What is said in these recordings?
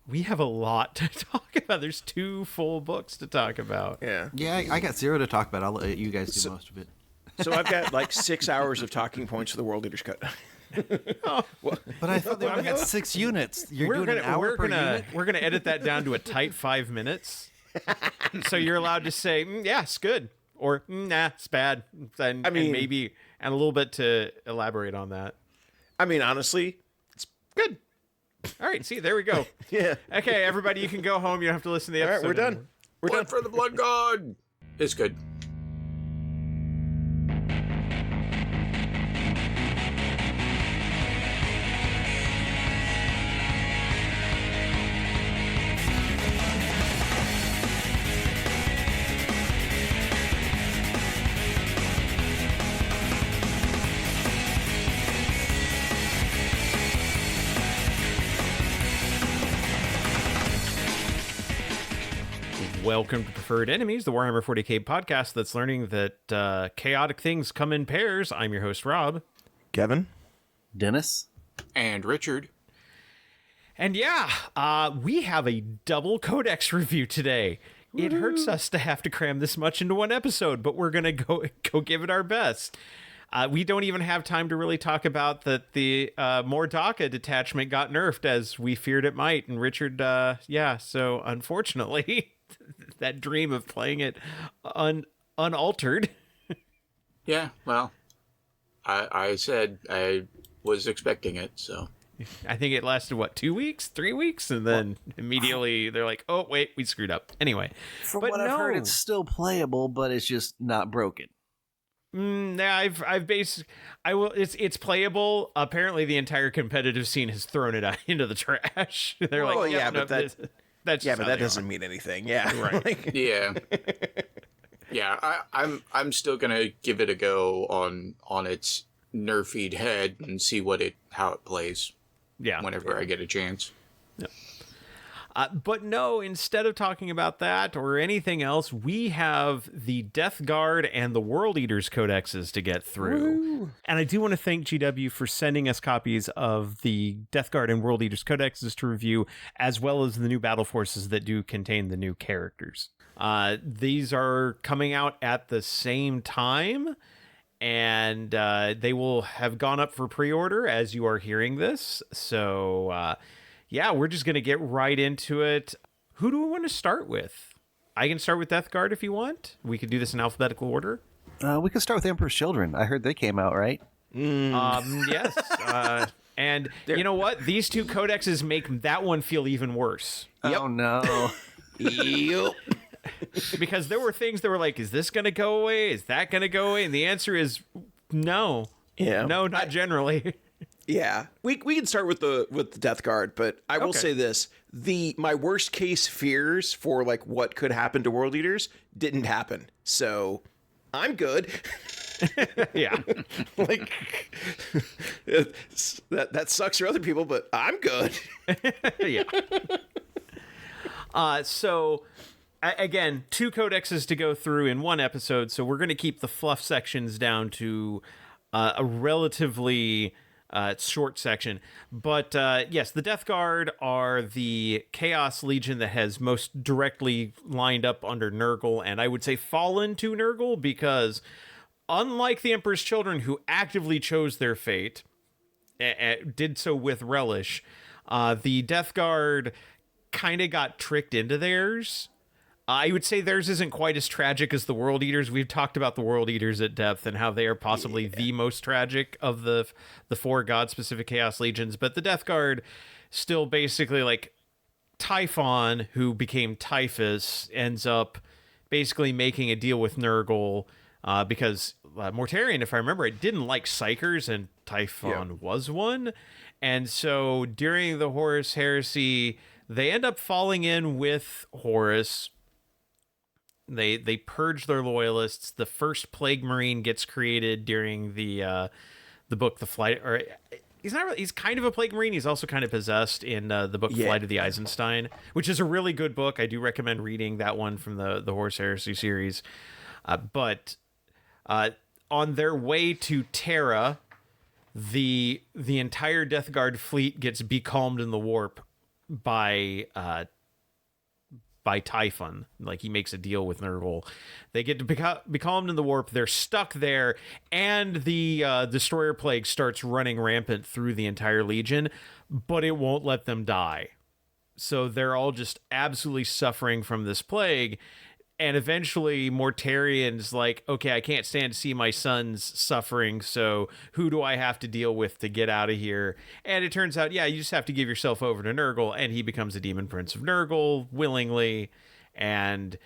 we have a lot to talk about. There's 2 full books to talk about. Yeah. Yeah, I got 0 to talk about. I'll let you guys do most of it. So I've got like 6 hours of talking points for the World Eaters Cut. But I thought they only had 6 units. You're doing an hour per unit? We're gonna edit that down to a tight 5 minutes. So you're allowed to say, yeah, it's good, or nah, it's bad, and maybe a little bit to elaborate on that. I mean, honestly, it's good. All right, see, there we go. Yeah. Okay, everybody, you can go home. You don't have to listen to the All right, episode. we're done. anymore. We're done. For the blood god. It's good. Welcome to Preferred Enemies, the Warhammer 40k podcast that's learning that chaotic things come in pairs. I'm your host, Rob. Kevin? Dennis? And Richard. And we have a double codex review today. It hurts us to have to cram this much into one episode, but we're going to go give it our best. We don't even have time to really talk about that the RoeTaKa detachment got nerfed as we feared it might. And Richard, so unfortunately, that dream of playing it unaltered. Yeah, well, I said I was expecting it, so. I think it lasted, 2 weeks, 3 weeks? And then immediately they're like, oh, wait, we screwed up. Anyway. From what I've heard, it's still playable, but it's just not broken. It's playable. Apparently the entire competitive scene has thrown it into the trash. They're that doesn't mean anything. Yeah. Right. Yeah. Yeah, I'm still gonna give it a go on its nerfied head and see how it plays. Yeah. Whenever I get a chance. Yeah. But no, instead of talking about that or anything else, we have the Death Guard and the World Eaters codexes to get through. Woo. And I do want to thank GW for sending us copies of the Death Guard and World Eaters codexes to review, as well as the new battle forces that do contain the new characters. These are coming out at the same time, and they will have gone up for pre-order as you are hearing this. So... we're just going to get right into it. Who do we want to start with? I can start with Death Guard if you want. We could do this in alphabetical order. We could start with Emperor's Children. I heard they came out, right? Yes. And you know what? These 2 codexes make that one feel even worse. Oh, no. Yep. Because there were things that were like, is this going to go away? Is that going to go away? And the answer is no. Yeah. No, not generally. Yeah, we can start with the Death Guard, but I will say this: my worst case fears for like what could happen to World Eaters didn't happen, so I'm good. Yeah, like that sucks for other people, but I'm good. Yeah. So again, 2 codexes to go through in one episode, so we're going to keep the fluff sections down to a relatively short section. But yes, the Death Guard are the Chaos Legion that has most directly lined up under Nurgle, and I would say fallen to Nurgle, because unlike the Emperor's Children, who actively chose their fate, did so with relish, the Death Guard kind of got tricked into theirs. I would say theirs isn't quite as tragic as the World Eaters. We've talked about the World Eaters at depth and how they are possibly the most tragic of the 4 god-specific Chaos Legions. But the Death Guard still basically, like, Typhon, who became Typhus, ends up basically making a deal with Nurgle because Mortarion, if I remember, it didn't like Psychers, and Typhon was one. And so during the Horus Heresy, they end up falling in with Horus. They purge their loyalists. The first Plague Marine gets created during the book The Flight, or he's kind of a Plague Marine. He's also kind of possessed in the book Flight of the Eisenstein, which is a really good book. I do recommend reading that one from the Horus Heresy series. But on their way to Terra, the entire Death Guard fleet gets becalmed in the warp by Typhon. Like, he makes a deal with Nurgle. They get to be calmed in the warp. They're stuck there, and the destroyer plague starts running rampant through the entire Legion, but it won't let them die. So they're all just absolutely suffering from this plague. And eventually Mortarian's like, okay, I can't stand to see my sons suffering, so who do I have to deal with to get out of here? And it turns out, yeah, you just have to give yourself over to Nurgle, and he becomes a demon prince of Nurgle willingly. And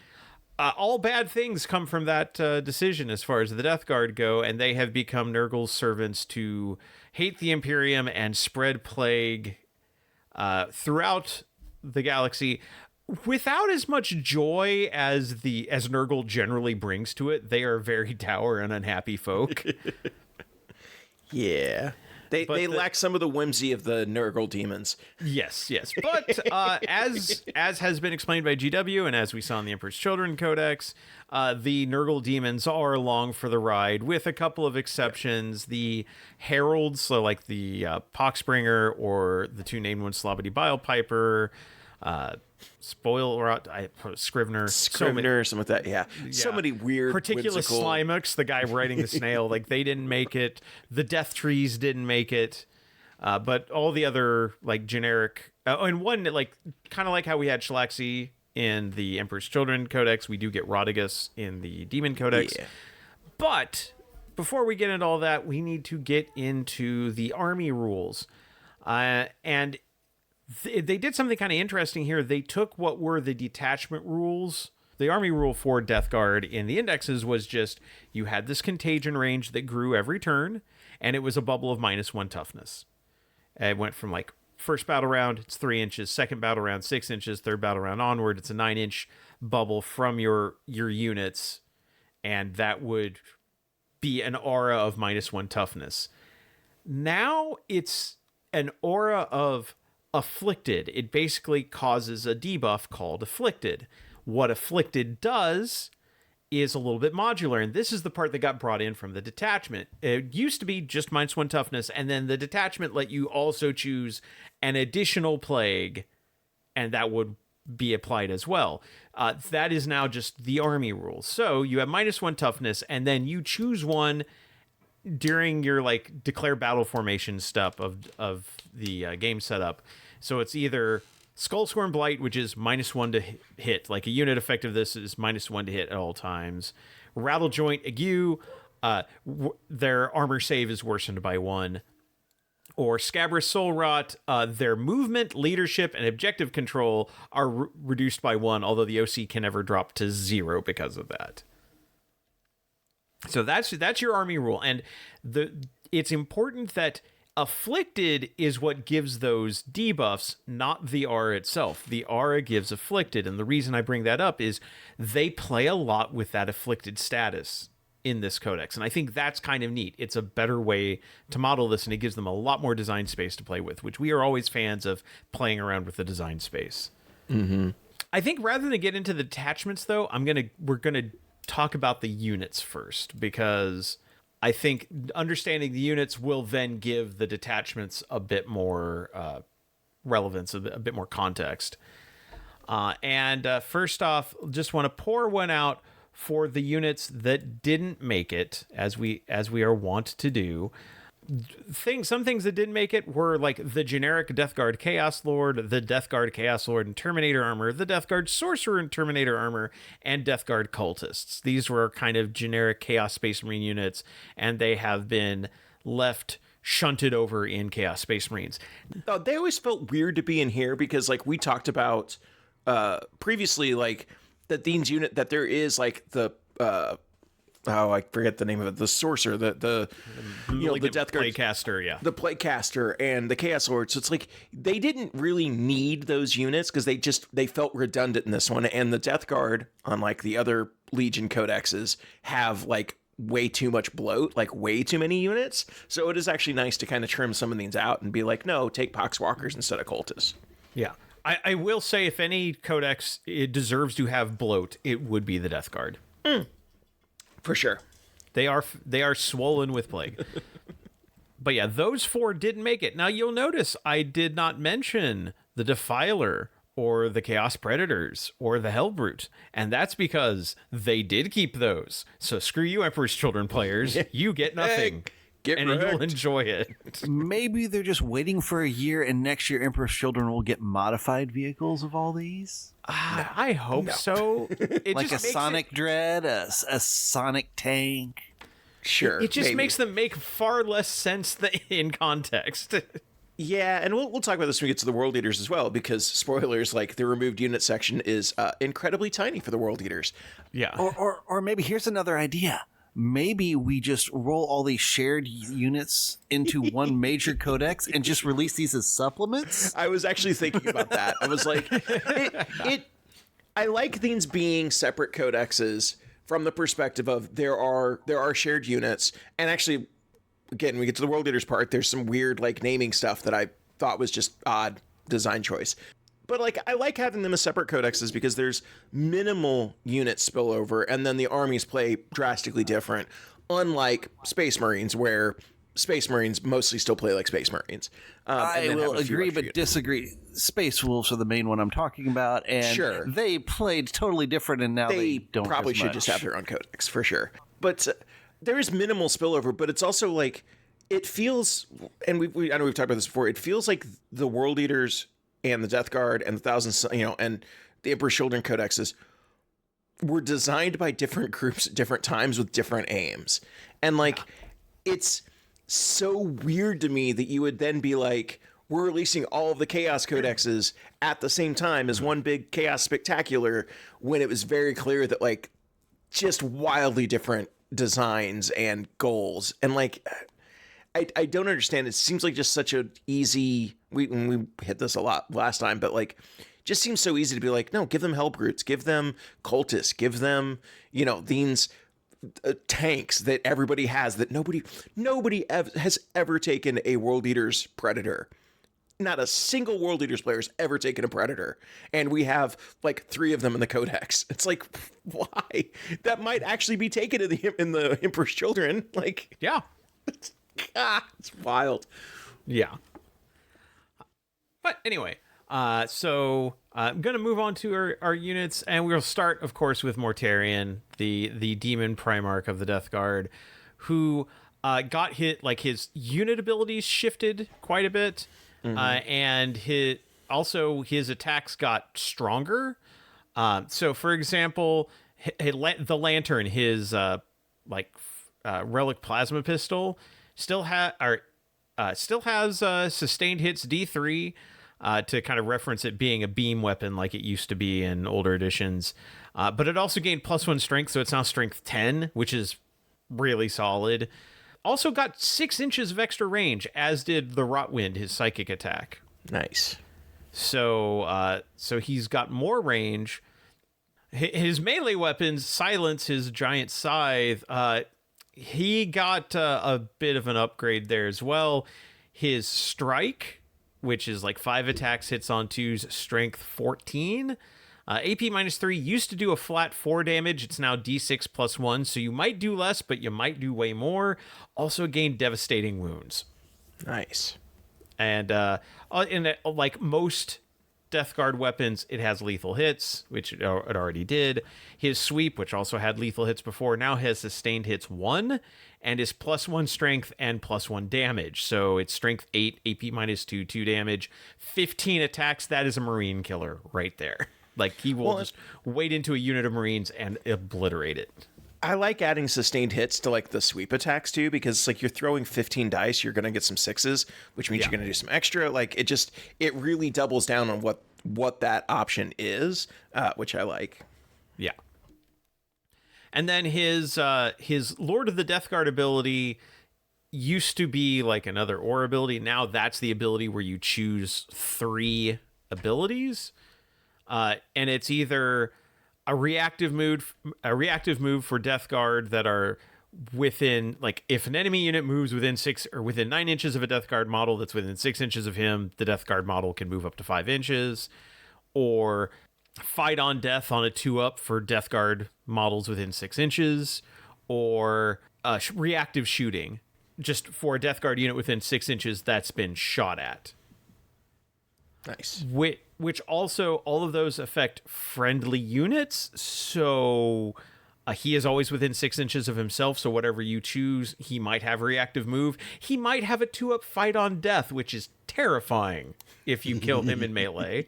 all bad things come from that decision as far as the Death Guard go, and they have become Nurgle's servants to hate the Imperium and spread plague throughout the galaxy. Without as much joy as Nurgle generally brings to it. They are very dour and unhappy folk. Yeah. They lack some of the whimsy of the Nurgle demons. Yes. But as has been explained by GW, and as we saw in the Emperor's Children Codex, the Nurgle demons are along for the ride, with a couple of exceptions. The heralds, so like the Poxbringer, or the two named ones, Slobbity Bilepiper, Scrivener, something like that. Yeah. So many weird, Particular whimsical... Slimux, the guy riding the snail, like, they didn't make it. The Death Trees didn't make it. But all the other, like, generic, and one, like, kind of like how we had Shalaxi in the Emperor's Children Codex, we do get Rotigus in the Demon Codex. Yeah. But before we get into all that, we need to get into the army rules. And they did something kind of interesting here. They took what were the detachment rules. The army rule for Death Guard in the indexes was just, you had this contagion range that grew every turn, and it was a bubble of -1 toughness. It went from, like, first battle round, it's 3 inches, second battle round, 6 inches, third battle round onward, it's a 9-inch bubble from your units, and that would be an aura of -1 toughness. Now it's an aura of Afflicted. It basically causes a debuff called Afflicted. What Afflicted does is a little bit modular, and this is the part that got brought in from the detachment. It used to be just -1 toughness, and then the detachment let you also choose an additional plague, and that would be applied as well. That is now just the army rule. So you have -1 toughness, and then you choose one during your, like, declare battle formation stuff of the game setup. So it's either Skullscorn Blight, which is -1 to hit, like a unit effect of this is -1 to hit at all times. Rattlejoint Ague, their armor save is worsened by 1. Or Scabrous Soul Rot, their movement, leadership, and objective control are reduced by 1, although the OC can never drop to 0 because of that. So that's your army rule, and it's important that Afflicted is what gives those debuffs, not the aura itself. The aura gives Afflicted, and the reason I bring that up is they play a lot with that Afflicted status in this codex, and I think that's kind of neat. It's a better way to model this, and it gives them a lot more design space to play with, which we are always fans of, playing around with the design space. Mm-hmm. I think rather than get into the detachments, though, we're gonna talk about the units first, because I think understanding the units will then give the detachments a bit more relevance, a bit more context. And first off, just want to pour one out for the units that didn't make it, as we are wont to do. Some things that didn't make it were like the generic Death Guard Chaos Lord, the Death Guard Chaos Lord and Terminator Armor, the Death Guard Sorcerer and Terminator Armor, and Death Guard Cultists. These were kind of generic Chaos Space Marine units, and they have been left shunted over in Chaos Space Marines. They always felt weird to be in here because, like, we talked about previously, like, that Dean's unit, that there is, like, the I forget the name of it. The sorcerer, the Death Guard Playcaster, yeah, the Playcaster and the Chaos Lord. So it's like they didn't really need those units because they felt redundant in this one. And the Death Guard, unlike the other Legion codexes, have like way too much bloat, like way too many units. So it is actually nice to kind of trim some of these out and be like, no, take poxwalkers instead of cultists. Yeah. I will say, if any codex it deserves to have bloat, it would be the Death Guard. For sure. They are swollen with plague. But yeah, those 4 didn't make it. Now you'll notice I did not mention the the Defiler or the Chaos Predators or the Hellbrute. And that's because they did keep those. So screw you, Emperor's Children players. You get nothing. And you'll enjoy it. Maybe they're just waiting for a year, and next year Emperor's Children will get modified vehicles of all these? I hope so. It like just a Sonic Dread, a Sonic Tank. Sure. It just maybe. makes them make far less sense in context. Yeah, and we'll talk about this when we get to the World Eaters as well, because spoilers, like the removed unit section is incredibly tiny for the World Eaters. Yeah. Or maybe here's another idea. Maybe we just roll all these shared units into one major codex and just release these as supplements. I was actually thinking about that. I was like, I like these being separate codexes from the perspective of there are shared units, and actually, again, we get to the World Eaters part, there's some weird like naming stuff that I thought was just odd design choice. But like, I like having them as separate codexes because there's minimal unit spillover, and then the armies play drastically different, unlike Space Marines, where Space Marines mostly still play like Space Marines. I will agree but disagree. Space Wolves are the main one I'm talking about, and they played totally different, and now they don't probably as should much. just have their own codex, for sure. But there is minimal spillover, but it's also like, it feels, and I know we've talked about this before, it feels like the World Eaters and the Death Guard and the Thousands, and the Emperor's Children codexes were designed by different groups at different times with different aims. And like, it's so weird to me that you would then be like, we're releasing all of the Chaos codexes at the same time as one big Chaos Spectacular, when it was very clear that like just wildly different designs and goals. And like, I don't understand. It seems like just such an easy, we hit this a lot last time, but like, just seems so easy to be like, no, give them Hellbrutes, give them Cultists, give them, these tanks that everybody has, that nobody has ever taken a World Eaters Predator. Not a single World Eaters player has ever taken a Predator. And we have like 3 of them in the Codex. It's like, why? That might actually be taken in the Emperor's Children. Like, yeah. It's wild. Yeah. But anyway, so I'm going to move on to our units, and we'll start, of course, with Mortarion, the demon Primarch of the Death Guard, who got hit, like his unit abilities shifted quite a bit, and his attacks got stronger. So, for example, the Lantern, his relic plasma pistol, still has sustained hits D3 to kind of reference it being a beam weapon like it used to be in older editions. But it also gained +1 strength, so it's now strength 10, which is really solid. Also got 6 inches of extra range, as did the Rotwind, his psychic attack. Nice. So he's got more range. His melee weapons, Silence, his giant scythe, he got a bit of an upgrade there as well. His strike, which is like 5 attacks, hits on 2s, strength 14. AP -3 used to do a flat 4 damage. It's now D6 +1, so you might do less, but you might do way more. Also gained devastating wounds. Nice. And like most Death Guard weapons, it has lethal hits, which it already did. His sweep, which also had lethal hits before, now has sustained hits 1, and is +1 strength and +1 damage. So it's strength 8, AP -2, 2 damage, 15 attacks. That is a Marine killer right there. Like, he will just wade into a unit of Marines and obliterate it. I like adding sustained hits to like the sweep attacks too, because it's like you're throwing 15 dice, you're going to get some 6s, which means you're going to do some extra. Like, it really doubles down on what that option is, which I like. Yeah. And then his Lord of the Death Guard ability used to be like another Aura ability. Now that's the ability where you choose 3 abilities. And it's either a reactive move for Death Guard that are within, like, if an enemy unit moves within 6 or within 9 inches of a Death Guard model that's within 6 inches of him, the Death Guard model can move up to 5 inches. Or fight on death on a 2-up for Death Guard models within 6 inches. Or reactive shooting, just for a Death Guard unit within 6 inches that's been shot at. Nice. Which also, all of those affect friendly units. So he is always within 6 inches of himself. So whatever you choose, he might have a reactive move. He might have a 2-up fight on death, which is terrifying if you kill him in melee.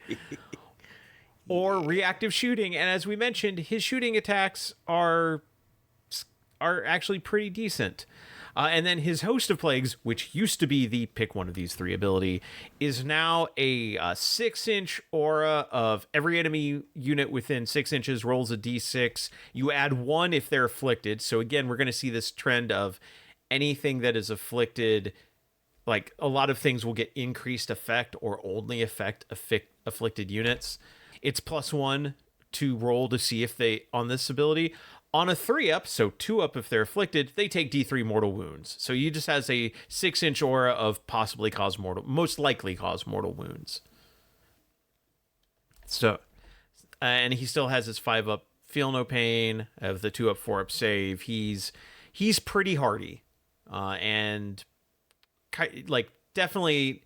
Or reactive shooting. And as we mentioned, his shooting attacks are actually pretty decent. And then his Host of Plagues, which used to be the pick one of these 3 ability, is now a 6-inch aura of every enemy unit within 6 inches rolls a d6. You add 1 if they're afflicted. So again, we're going to see this trend of anything that is afflicted, like a lot of things will get increased effect or only affect afflicted units. It's +1 to roll to see if they, on this ability, on a 3-up, so 2-up if they're afflicted, they take D3 mortal wounds. So he just has a 6-inch aura of most likely cause mortal wounds. So, and he still has his 5-up feel no pain of the 2-up, 4-up save. He's pretty hardy, and like definitely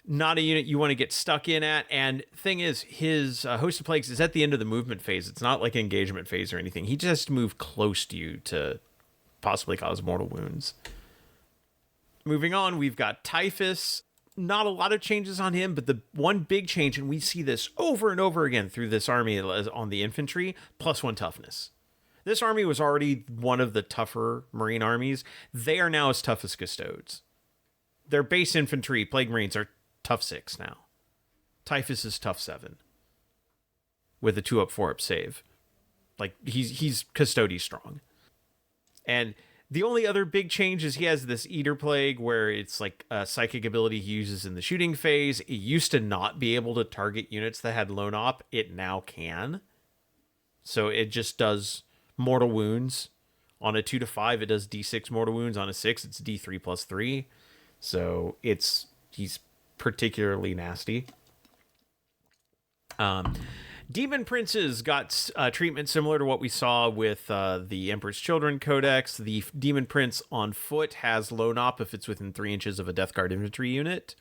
not a unit you want to get stuck in at. And thing is, his Host of Plagues is at the end of the movement phase. It's not like engagement phase or anything. He just has to move close to you to possibly cause mortal wounds. Moving on, we've got Typhus. Not a lot of changes on him, but the one big change, and we see this over and over again through this army on the infantry, +1 toughness. This army was already one of the tougher Marine armies. They are now as tough as Custodes. Their base infantry, Plague Marines, are tough 6 now. Typhus is tough 7 with a 2-up, 4-up save. Like he's Custodes strong. And the only other big change is he has this Eater Plague where it's like a psychic ability he uses in the shooting phase. It used to not be able to target units that had lone op. It now can. So it just does mortal wounds. On a 2 to 5, it does D6 mortal wounds. On a 6, it's D3 plus 3. So he's particularly nasty. Demon Princes got treatment similar to what we saw with the Emperor's Children Codex. The Demon Prince on foot has lone op if it's within 3 inches of a Death Guard infantry unit.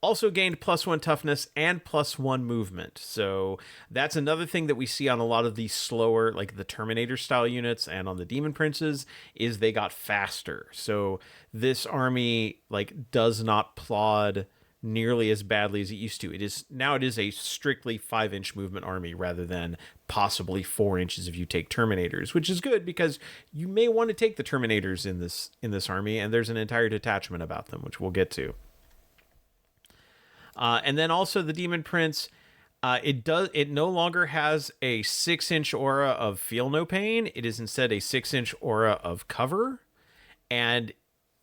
Also gained +1 toughness and +1 movement. So that's another thing that we see on a lot of these slower, like the Terminator style units and on the Demon Princes, is they got faster. So this army does not plod nearly as badly as it used to. It is a strictly 5-inch movement army rather than possibly 4 inches if you take Terminators, which is good because you may want to take the Terminators in this army, and there's an entire detachment about them, which we'll get to. And then also the Demon Prince, it no longer has a 6-inch aura of feel no pain. It is instead a 6-inch aura of cover, and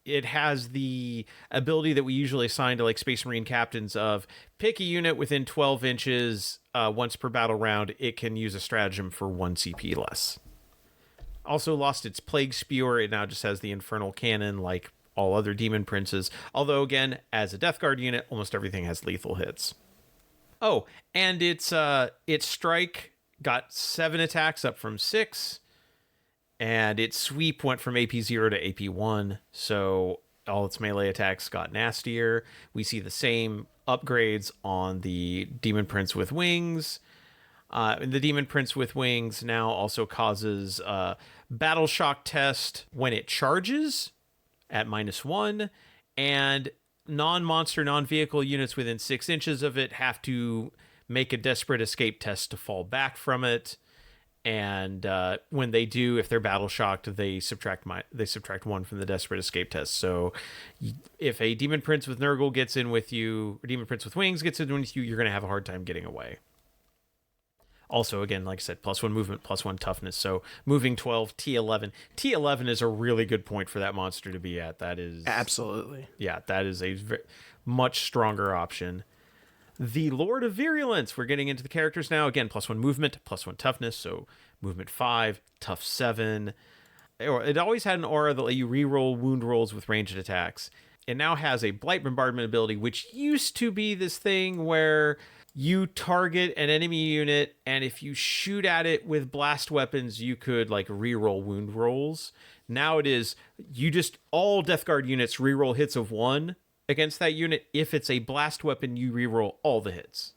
it has the ability that we usually assign to like Space Marine captains of pick a unit within 12 inches once per battle round. It can use a stratagem for 1 CP less. Also lost its Plague Spewer. It now just has the Infernal Cannon like all other Demon Princes. Although, again, as a Death Guard unit, almost everything has lethal hits. Oh, and its Strike got 7 attacks up from 6. And its Sweep went from AP 0 to AP 1, so all its melee attacks got nastier. We see the same upgrades on the Demon Prince with Wings. The Demon Prince with Wings now also causes Battle Shock test when it charges at -1, and non-monster, non-vehicle units within 6 inches of it have to make a Desperate Escape test to fall back from it. And when they do, if they're battle shocked, they subtract 1 from the Desperate Escape test. So if a Demon Prince with Nurgle gets in with you, or Demon Prince with Wings gets in with you, you're going to have a hard time getting away. Also, again, like I said, +1 movement, +1 toughness. So moving 12, T11. T11 is a really good point for that monster to be at. That is absolutely. Yeah, that is a much stronger option. The Lord of Virulence. We're getting into the characters now. Again, +1 movement, +1 toughness. So movement 5, tough 7. It always had an aura that let you reroll wound rolls with ranged attacks. It now has a Blight Bombardment ability, which used to be this thing where you target an enemy unit, and if you shoot at it with blast weapons, you could reroll wound rolls. Now it is, all Death Guard units reroll hits of 1, against that unit. If it's a blast weapon, you reroll all the hits.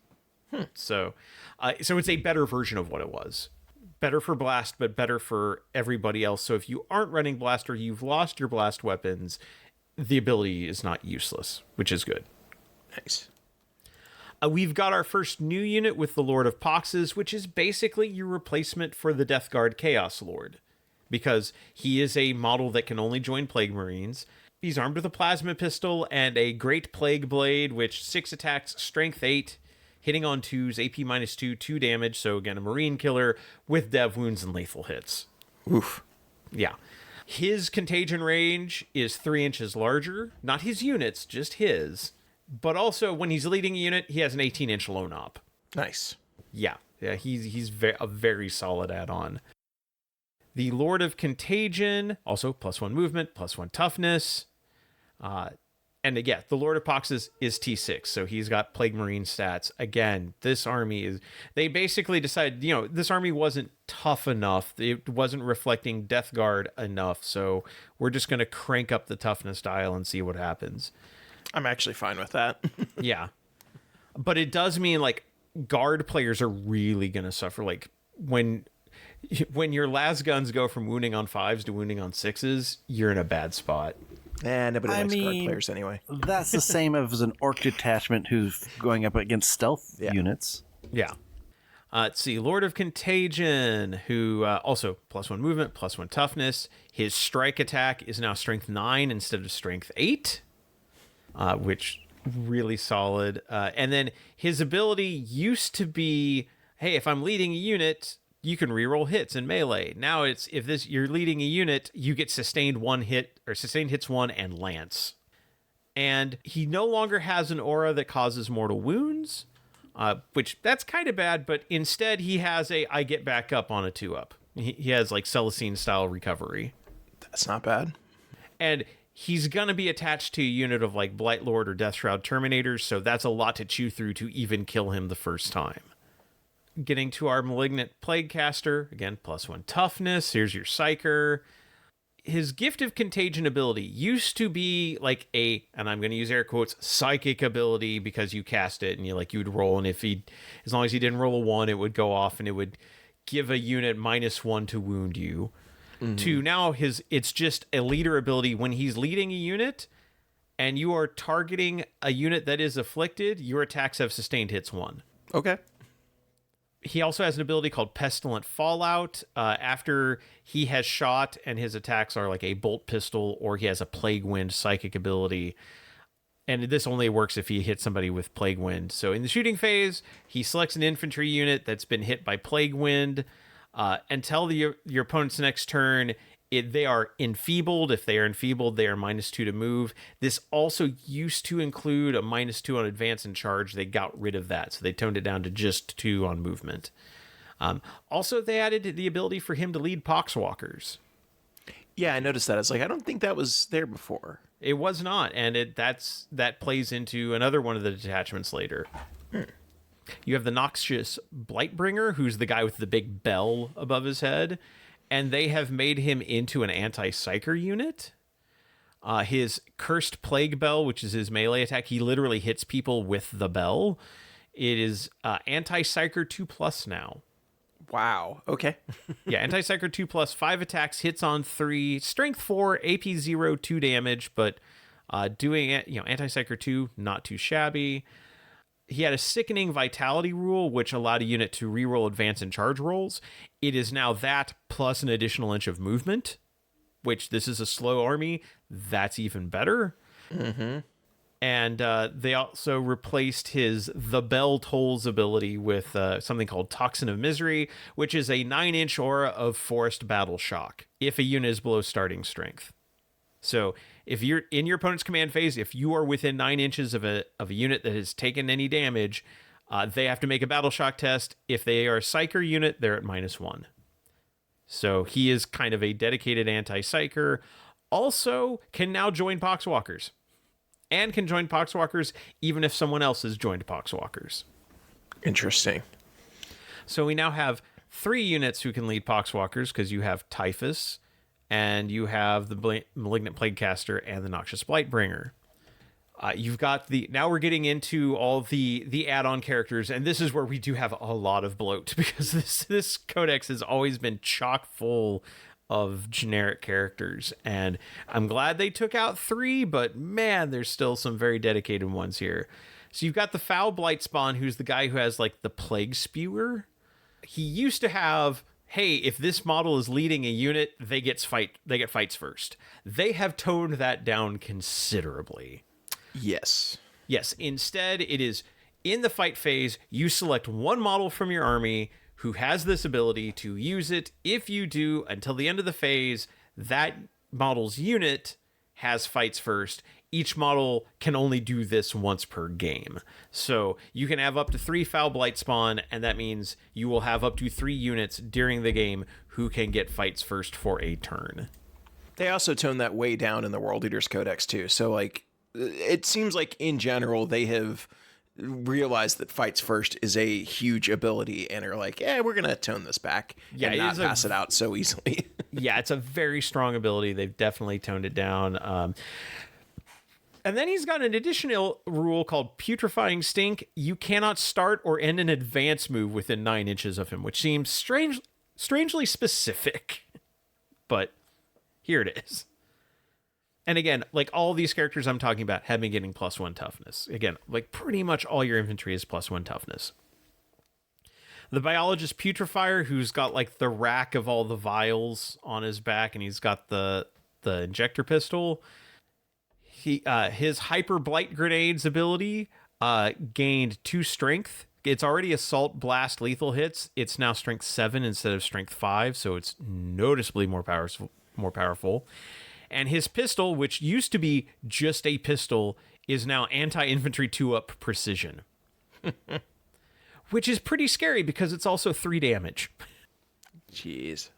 So it's a better version of what it was. Better for blast, but better for everybody else. So if you aren't running blast or you've lost your blast weapons, the ability is not useless, which is good. Nice. We've got our first new unit with the Lord of Poxes, which is basically your replacement for the Death Guard Chaos Lord, because he is a model that can only join Plague Marines. He's armed with a plasma pistol and a Great Plague Blade, which 6 attacks, strength 8, hitting on 2s, AP -2, 2 damage. So again, a Marine killer with dev wounds and lethal hits. Oof. Yeah. His contagion range is 3 inches larger. Not his units, just his. But also, when he's leading a unit, he has an 18-inch lone op. Nice. Yeah, he's a very solid add-on. The Lord of Contagion, also +1 movement, +1 toughness. And again, the Lord of Poxes is T6, so he's got Plague Marine stats. Again, this army is... They basically decided, this army wasn't tough enough. It wasn't reflecting Death Guard enough, so we're just going to crank up the toughness dial and see what happens. I'm actually fine with that. Yeah. But it does mean, guard players are really going to suffer. When your las guns go from wounding on 5s to wounding on 6s, you're in a bad spot. Nobody likes guard players anyway. That's the same as an orc detachment who's going up against stealth units. Yeah. Let's see. Lord of Contagion, who also +1 movement, +1 toughness. His strike attack is now strength 9 instead of strength 8. Which really solid. And then his ability used to be, hey, if I'm leading a unit, you can reroll hits in melee. Now it's you're leading a unit, you get sustained 1 hit or sustained hits 1 and lance. And he no longer has an aura that causes mortal wounds, which that's kind of bad. But instead, he has I get back up on a 2-up. He has Celestine style recovery. That's not bad. And he's going to be attached to a unit of Blight Lord or Death Shroud Terminators, so that's a lot to chew through to even kill him the first time. Getting to our Malignant Plaguecaster, again, +1 toughness. Here's your Psyker. His Gift of Contagion ability used to be and I'm going to use air quotes, psychic ability, because you cast it and you would roll, and as long as he didn't roll a 1, it would go off and it would give a unit -1 to wound you. To now it's just a leader ability. When he's leading a unit and you are targeting a unit that is afflicted, your attacks have sustained hits 1. Okay. He also has an ability called Pestilent Fallout. After he has shot and his attacks are a bolt pistol, or he has a Plague Wind psychic ability. And this only works if he hits somebody with Plague Wind. So in the shooting phase, he selects an infantry unit that's been hit by Plague Wind. Until your opponent's next turn, they are enfeebled. If they are enfeebled, they are -2 to move. This also used to include a -2 on advance and charge. They got rid of that, so they toned it down to just 2 on movement. Also, they added the ability for him to lead poxwalkers. Yeah, I noticed that. I was I don't think that was there before. It was not, and that plays into another one of the detachments later. You have the Noxious Blightbringer, who's the guy with the big bell above his head, and they have made him into an anti-psyker unit. His Cursed Plague Bell, which is his melee attack, he literally hits people with the bell. It is anti-psyker 2+ now. Wow. Okay. Yeah, anti-psyker 2+, 5 attacks, hits on 3, strength 4, AP 0, 2 damage, but doing it, anti-psyker 2, not too shabby. He had a Sickening Vitality rule, which allowed a unit to reroll advance and charge rolls. It is now that plus an additional inch of movement, which this is a slow army. That's even better. Mm-hmm. And they also replaced his The Bell Tolls ability with something called Toxin of Misery, which is a 9-inch aura of Forest Battle Shock if a unit is below starting strength. So if you're in your opponent's command phase, if you are within 9 inches of a unit that has taken any damage, they have to make a battle shock test. If they are a psyker unit, they're at -1. So he is kind of a dedicated anti-psyker. Also can now join poxwalkers. And can join poxwalkers even if someone else has joined poxwalkers. Interesting. So we now have 3 units who can lead poxwalkers, because you have Typhus, and you have the Malignant Plaguecaster and the Noxious Blightbringer. You've got now we're getting into all the add-on characters, and this is where we do have a lot of bloat because this codex has always been chock full of generic characters, and I'm glad they took out 3, but man, there's still some very dedicated ones here. So you've got the Foul Blight Spawn, who's the guy who has like the Plague Spewer. He used to have, hey, if this model is leading a unit, they get fights first. They have toned that down considerably. Yes. Instead, it is in the fight phase, you select one model from your army who has this ability to use it. If you do, until the end of the phase, that model's unit has fights first. Each model can only do this once per game. So you can have up to 3 Foul Blight Spawn, and that means you will have up to 3 units during the game who can get fights first for a turn. They also tone that way down in the World Eaters Codex too. So like, it seems like in general they have realized that fights first is a huge ability and are like, we're gonna tone this back and not pass it out so easily. Yeah, it's a very strong ability. They've definitely toned it down. And then he's got an additional rule called Putrefying Stink. You cannot start or end an advance move within 9 inches of him, which seems strangely specific. But here it is. And again, like all these characters I'm talking about have been getting +1 toughness. Again, like pretty much all your infantry is +1 toughness. The Biologist Putrefier, who's got like the rack of all the vials on his back, and he's got the injector pistol. His Hyper Blight Grenades ability gained 2 strength. It's already Assault Blast lethal hits. It's now strength 7 instead of strength 5, so it's noticeably more powerful. And his pistol, which used to be just a pistol, is now anti-infantry 2-up precision. Which is pretty scary because it's also 3 damage. Jeez.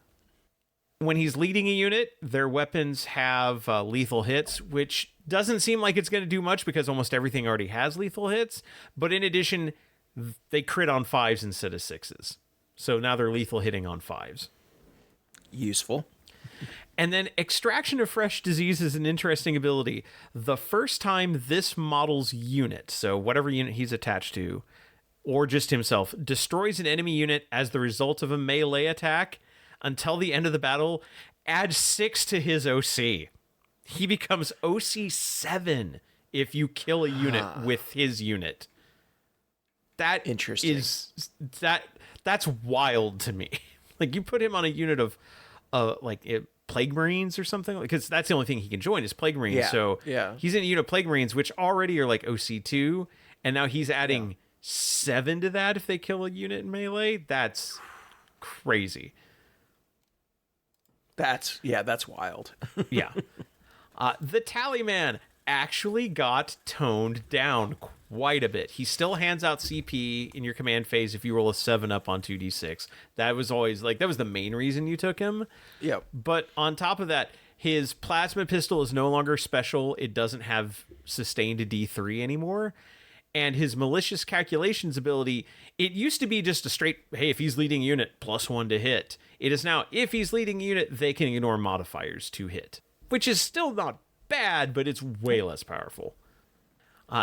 When he's leading a unit, their weapons have lethal hits, which doesn't seem like it's going to do much because almost everything already has lethal hits. But in addition, they crit on 5s instead of 6s. So now they're lethal hitting on 5s. Useful. And then Extraction of Fresh Disease is an interesting ability. The first time this model's unit, so whatever unit he's attached to, or just himself, destroys an enemy unit as the result of a melee attack until the end of the battle, add 6 to his OC. He becomes OC 7 if you kill a unit with his unit. That interesting. That's wild to me. Like, you put him on a unit of Plague Marines or something, because that's the only thing he can join is Plague Marines. Yeah. He's in a unit of Plague Marines, which already are like OC2, and now he's adding 7 to that if they kill a unit in melee. That's crazy. That's wild. Yeah. The Tallyman actually got toned down quite a bit. He still hands out CP in your command phase if you roll a 7-up on 2d6. That was always that was the main reason you took him. Yep. But on top of that, his plasma pistol is no longer special. It doesn't have sustained a D3 anymore. And his malicious calculations ability, it used to be just a straight, hey, if he's leading unit, +1 to hit. It is now, if he's leading unit, they can ignore modifiers to hit. Which is still not bad, but it's way less powerful.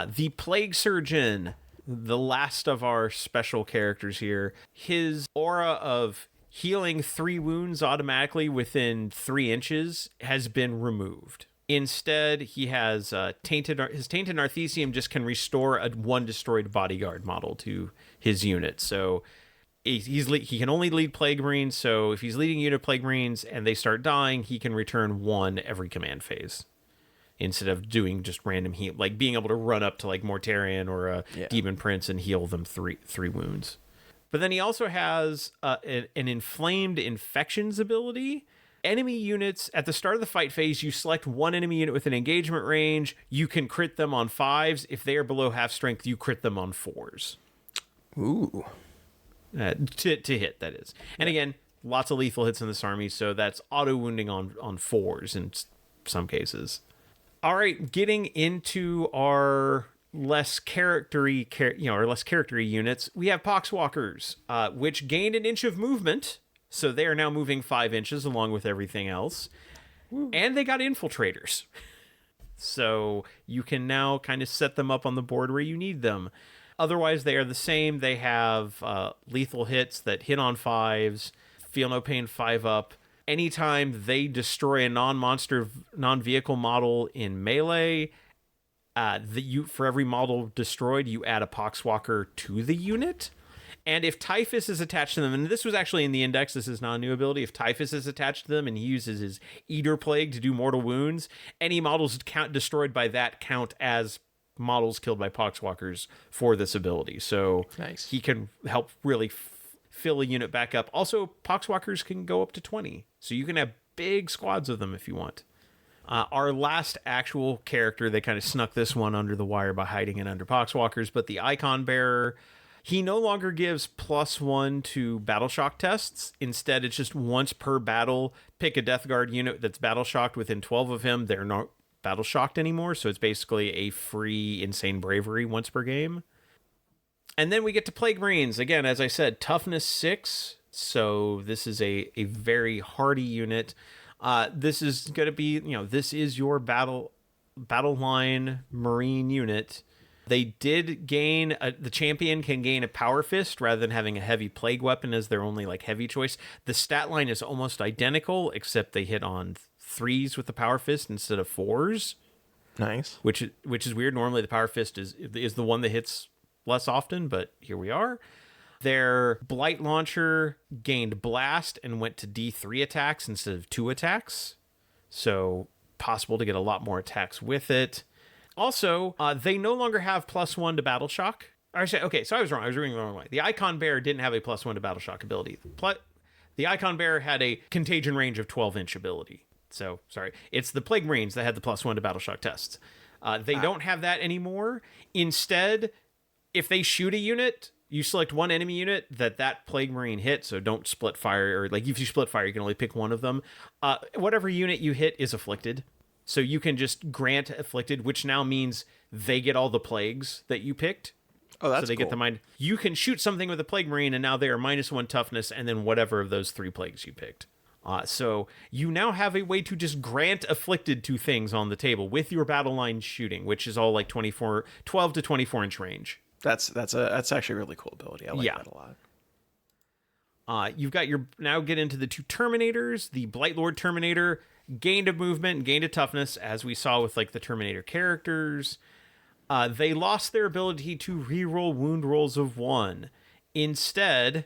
The Plague Surgeon, the last of our special characters here, his aura of healing 3 wounds automatically within 3 inches has been removed. Instead, he has his Tainted Narthecium just can restore 1 destroyed bodyguard model to his unit. So he can only lead Plague Marines, so if he's leading a unit of Plague Marines and they start dying, he can return 1 every command phase. Instead of doing just random heal, like being able to run up to like Mortarion or a Demon Prince and heal them 3 wounds. But then he also has an Inflamed Infections ability. Enemy units, at the start of the fight phase, you select 1 enemy unit with an engagement range. You can crit them on 5s. If they are below half strength, you crit them on 4s. Ooh. To hit, that is. And again, lots of lethal hits in this army, so that's auto-wounding on 4s in some cases. All right, getting into our less charactery units, we have Poxwalkers, which gained an inch of movement, so they are now moving 5 inches along with everything else. Woo. And they got Infiltrators. So you can now kind of set them up on the board where you need them. Otherwise, they are the same. They have lethal hits that hit on 5s, feel no pain 5 up. Anytime they destroy a non-monster, non-vehicle model in melee, for every model destroyed, you add a poxwalker to the unit. And if Typhus is attached to them, and this was actually in the index, this is not a new ability. If Typhus is attached to them and he uses his Eater Plague to do mortal wounds, any models destroyed by that count as models killed by poxwalkers for this ability. So nice. He can help really fill a unit back up. Also, poxwalkers can go up to 20, so you can have big squads of them if you want. Our last actual character, they kind of snuck this one under the wire by hiding it under poxwalkers, but the Icon Bearer, he no longer gives +1 to battle shock tests. Instead, it's just once per battle, pick a Death Guard unit that's battle shocked within 12 of him. They're not battle shocked anymore, so it's basically a free insane bravery once per game. And then we get to Plague Marines. Again, as I said, toughness 6. So this is a very hardy unit. This is going to be, this is your battle line Marine unit. They did gain, the champion can gain a Power Fist rather than having a heavy plague weapon as their only heavy choice. The stat line is almost identical, except they hit on 3s with the Power Fist instead of 4s. Nice. Which is weird. Normally the Power Fist is the one that hits less often, but here we are. Their Blight Launcher gained Blast and went to D3 attacks instead of 2 attacks. So possible to get a lot more attacks with it. Also, they no longer have +1 to Battle Shock. I was wrong. I was reading the wrong way. The Icon Bearer didn't have a +1 to Battle Shock ability. The Icon Bearer had a contagion range of 12-inch ability. So, sorry. It's the Plague Marines that had the +1 to Battle Shock tests. They don't have that anymore. Instead, if they shoot a unit, you select one enemy unit that Plague Marine hit, so don't split fire, or if you split fire, you can only pick one of them. Whatever unit you hit is afflicted. So you can just grant afflicted, which now means they get all the plagues that you picked. Oh, that's so they cool. get the mind. You can shoot something with a Plague Marine, and now they are -1 toughness, and then whatever of those 3 plagues you picked. So you now have a way to just grant afflicted to things on the table with your battle line shooting, which is all 12 to 24-inch range. That's actually a really cool ability. I like that a lot. You've got now get into the 2 Terminators. The Blightlord Terminator gained a movement, gained a toughness, as we saw with the Terminator characters. They lost their ability to reroll wound rolls of 1. Instead,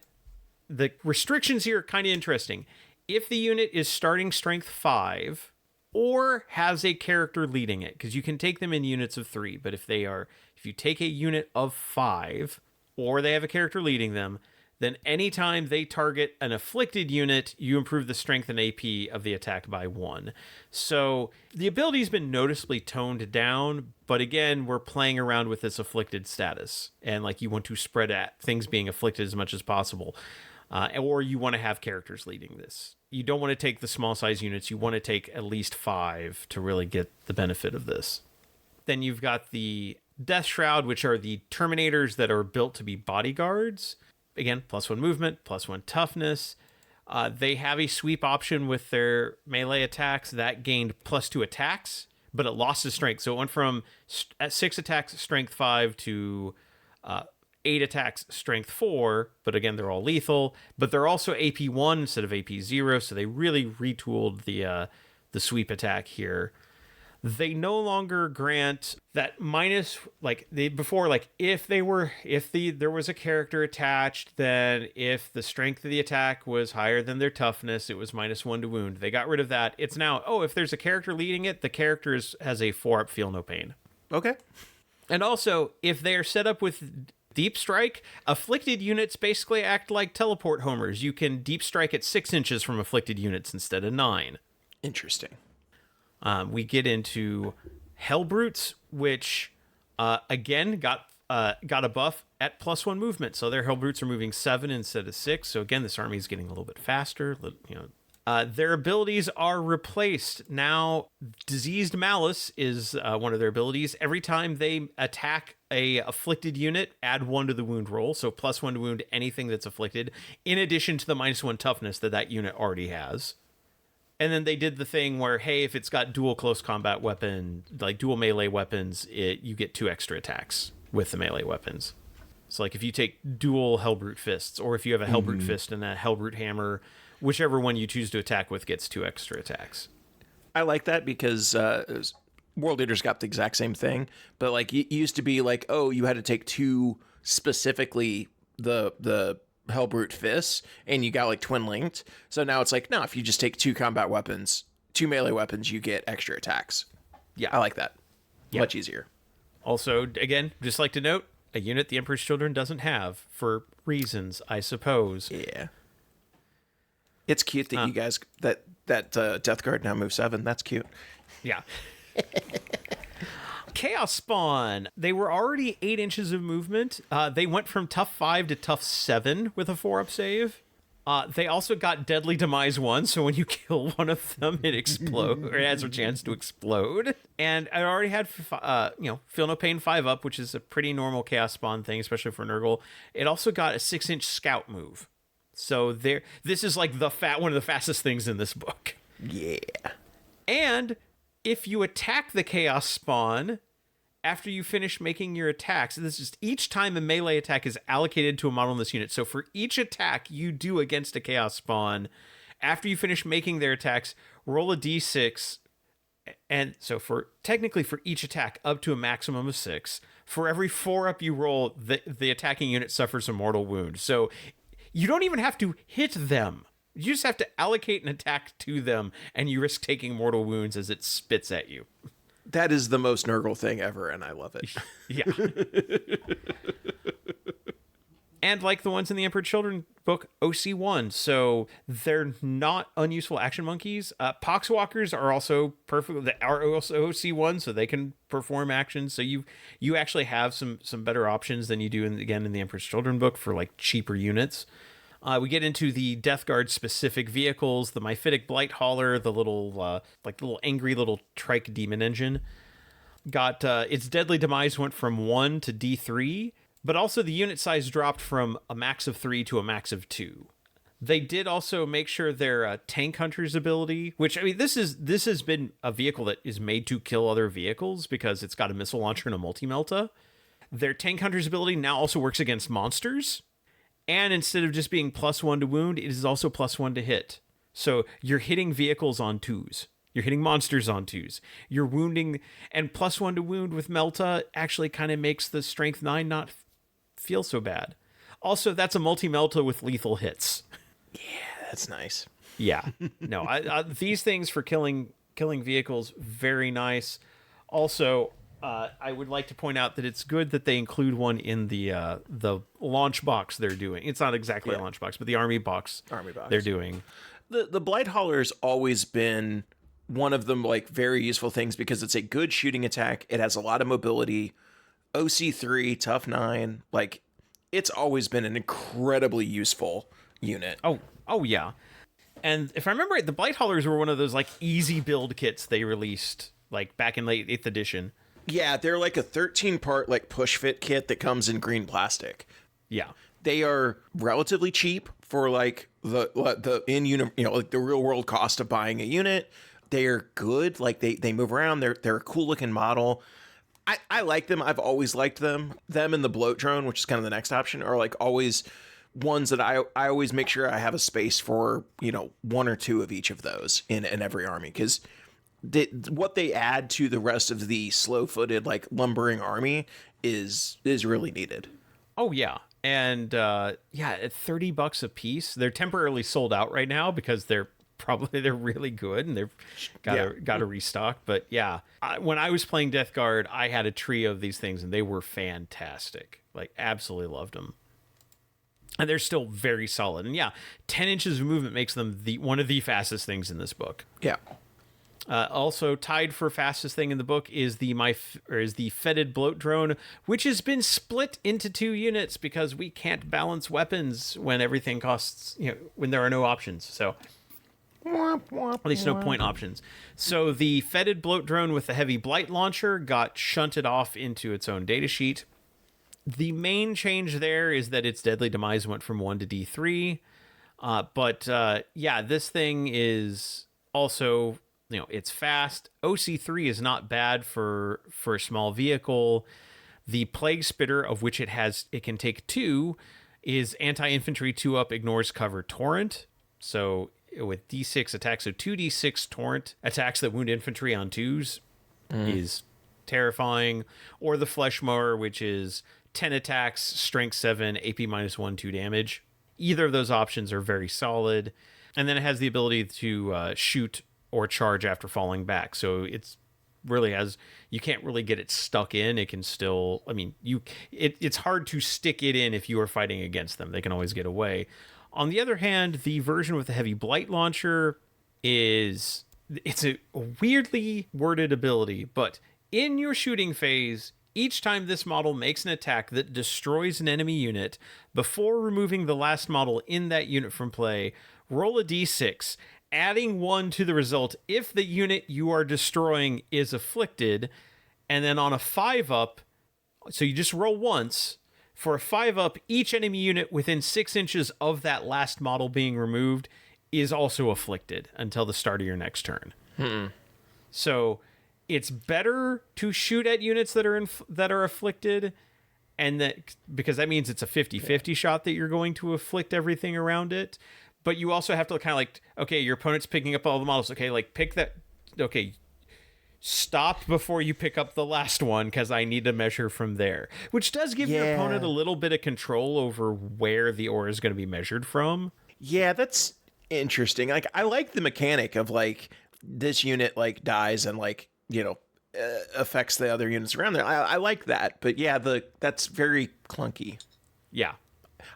the restrictions here are kind of interesting. If the unit is starting strength 5 or has a character leading it, because you can take them in units of 3, but if you take a unit of 5 or they have a character leading them, then anytime they target an afflicted unit, you improve the strength and AP of the attack by 1. So the ability's been noticeably toned down, but again, we're playing around with this afflicted status. And you want to spread at things being afflicted as much as possible. Or you want to have characters leading this. You don't want to take the small size units. You want to take at least 5 to really get the benefit of this. Then you've got the Death Shroud, which are the Terminators that are built to be bodyguards. Again, +1 movement, +1 toughness. They have a sweep option with their melee attacks that gained +2 attacks, but it lost its strength. So it went from 6 attacks, strength 5 to 8 attacks, strength 4, but again, they're all lethal, but they're also AP 1 instead of AP 0, so they really retooled the sweep attack here. They no longer grant that minus, if there was a character attached, then if the strength of the attack was higher than their toughness, it was -1 to wound. They got rid of that. It's now, if there's a character leading it, the character has a 4-up feel no pain. Okay. And also, if they are set up with Deep Strike, afflicted units basically act like teleport homers. You can Deep Strike at 6 inches from afflicted units instead of 9. Interesting. We get into Hellbrutes, which again got a buff at +1 movement. So their Hellbrutes are moving 7 instead of 6. So again, this army is getting a little bit faster. Their abilities are replaced. Now, Diseased Malice is one of their abilities. Every time they attack a afflicted unit, add 1 to the wound roll. So +1 to wound anything that's afflicted, in addition to the -1 toughness that unit already has. And then they did the thing where, hey, if it's got dual close combat weapon, like dual melee weapons, you get 2 extra attacks with the melee weapons. So like if you take dual Hellbrute fists, or if you have a Hellbrute fist and a Hellbrute hammer, whichever one you choose to attack with gets 2 extra attacks. I like that because World Eaters got the exact same thing, but like it used to be like, oh, you had to take 2 specifically the Hellbrute fists, and you got like twin linked. So now it's like, no, if you just take 2 combat weapons, 2 melee weapons, you get extra attacks. Yeah, I like that. Yeah. Much easier. Also, again, just like to note, a unit the Emperor's Children doesn't have for reasons, I suppose. Yeah. It's cute that you guys that Death Guard now moves 7. That's cute. Yeah. Chaos Spawn. They were already 8 inches of movement. They went from tough 5 to tough 7 with a 4-up save. They also got Deadly Demise 1, so when you kill one of them, it explodes, or it has a chance to explode. And I already had, Feel No Pain 5-up, which is a pretty normal Chaos Spawn thing, especially for Nurgle. It also got a 6-inch Scout move. So this is like one of the fastest things in this book. Yeah. And if you attack the Chaos Spawn after you finish making your attacks, this is each time a melee attack is allocated to a model in this unit. So for each attack you do against a Chaos Spawn, after you finish making their attacks, roll a d6. And so for each attack up to a maximum of 6, for every 4-up you roll, the attacking unit suffers a mortal wound. So you don't even have to hit them. You just have to allocate an attack to them, and you risk taking mortal wounds as it spits at you. That is the most Nurgle thing ever, and I love it. Yeah. And like the ones in the Emperor Children book, OC1. So they're not unuseful action monkeys. Poxwalkers are also perfect. They are also OC1, so they can perform actions. So you actually have some better options than you do in the Emperor's Children book for like cheaper units. We get into the Death Guard specific vehicles, the Myphitic Blight Hauler, the little angry little trike demon engine. Got its Deadly Demise went from 1 to D3, but also the unit size dropped from a max of 3 to a max of 2. They did also make sure their Tank Hunter's ability, which, I mean, this has been a vehicle that is made to kill other vehicles because it's got a missile launcher and a multi-melta. Their Tank Hunter's ability now also works against monsters. And instead of just being +1 to wound, it is also +1 to hit. So you're hitting vehicles on 2s. You're hitting monsters on 2s. You're wounding, and +1 to wound with Melta actually kind of makes the Strength 9 not feel so bad. Also, that's a multi-Melta with lethal hits. Yeah, that's nice. Yeah. No, these things for killing vehicles, very nice. Also, I would like to point out that it's good that they include one in the launch box they're doing. It's not exactly a launch box, but the army box they're doing. The Blight Hauler's always been one of them, like, very useful things because it's a good shooting attack. It has a lot of mobility. OC3, tough 9, like, it's always been an incredibly useful unit. Oh yeah. And if I remember right, the Blight Haulers were one of those like easy build kits they released like back in late 8th edition. Yeah, they're like a 13-part like push fit kit that comes in green plastic. Yeah. They are relatively cheap for like the in unit, like the real world cost of buying a unit. They are good. Like they move around. They're a cool looking model. I like them. I've always liked them. Them and the bloat drone, which is kind of the next option, are like always ones that I always make sure I have a space for, 1 or 2 of each of those in every army, because what they add to the rest of the slow-footed, like, lumbering army is really needed. Oh, yeah. And, at $30 a piece, they're temporarily sold out right now because they're really good and they've got to restock. But, yeah, when I was playing Death Guard, I had a trio of these things, and they were fantastic. Like, absolutely loved them. And they're still very solid. And, 10 inches of movement makes them one of the fastest things in this book. Yeah. Also tied for fastest thing in the book is the fetid bloat drone, which has been split into 2 units because we can't balance weapons when everything costs, when there are no options. So at least no point options. So the fetid bloat drone with the heavy blight launcher got shunted off into its own datasheet. The main change there is that its deadly demise went from 1 to D3. But this thing is Also, it's fast. OC3 is not bad for a small vehicle. The Plague Spitter, of which it can take 2, is anti-infantry 2-up, ignores cover torrent. So with D6 attacks, so 2d6 torrent attacks that wound infantry on 2s is terrifying. Or the Flesh Mower, which is 10 attacks, strength 7, AP -1, 2 damage. Either of those options are very solid. And then it has the ability to shoot or charge after falling back. So it's really you can't really get it stuck in. It can still, it's hard to stick it in if you are fighting against them. They can always get away. On the other hand, the version with the heavy blight launcher it's a weirdly worded ability, but in your shooting phase, each time this model makes an attack that destroys an enemy unit, before removing the last model in that unit from play, roll a d6, adding 1 to the result if the unit you are destroying is afflicted, and then on a 5-up, so you just roll once, for a 5-up, each enemy unit within 6 inches of that last model being removed is also afflicted until the start of your next turn. So it's better to shoot at units that are afflicted, and that because that means it's a 50-50 shot that you're going to afflict everything around it. But you also have to kind of like, okay, your opponent's picking up all the models. Okay, like pick that. Okay, stop before you pick up the last one because I need to measure from there. Which does give your opponent a little bit of control over where the ore is going to be measured from. Yeah, that's interesting. Like, I like the mechanic of like this unit like dies and like, affects the other units around there. I like that. But yeah, that's very clunky. Yeah.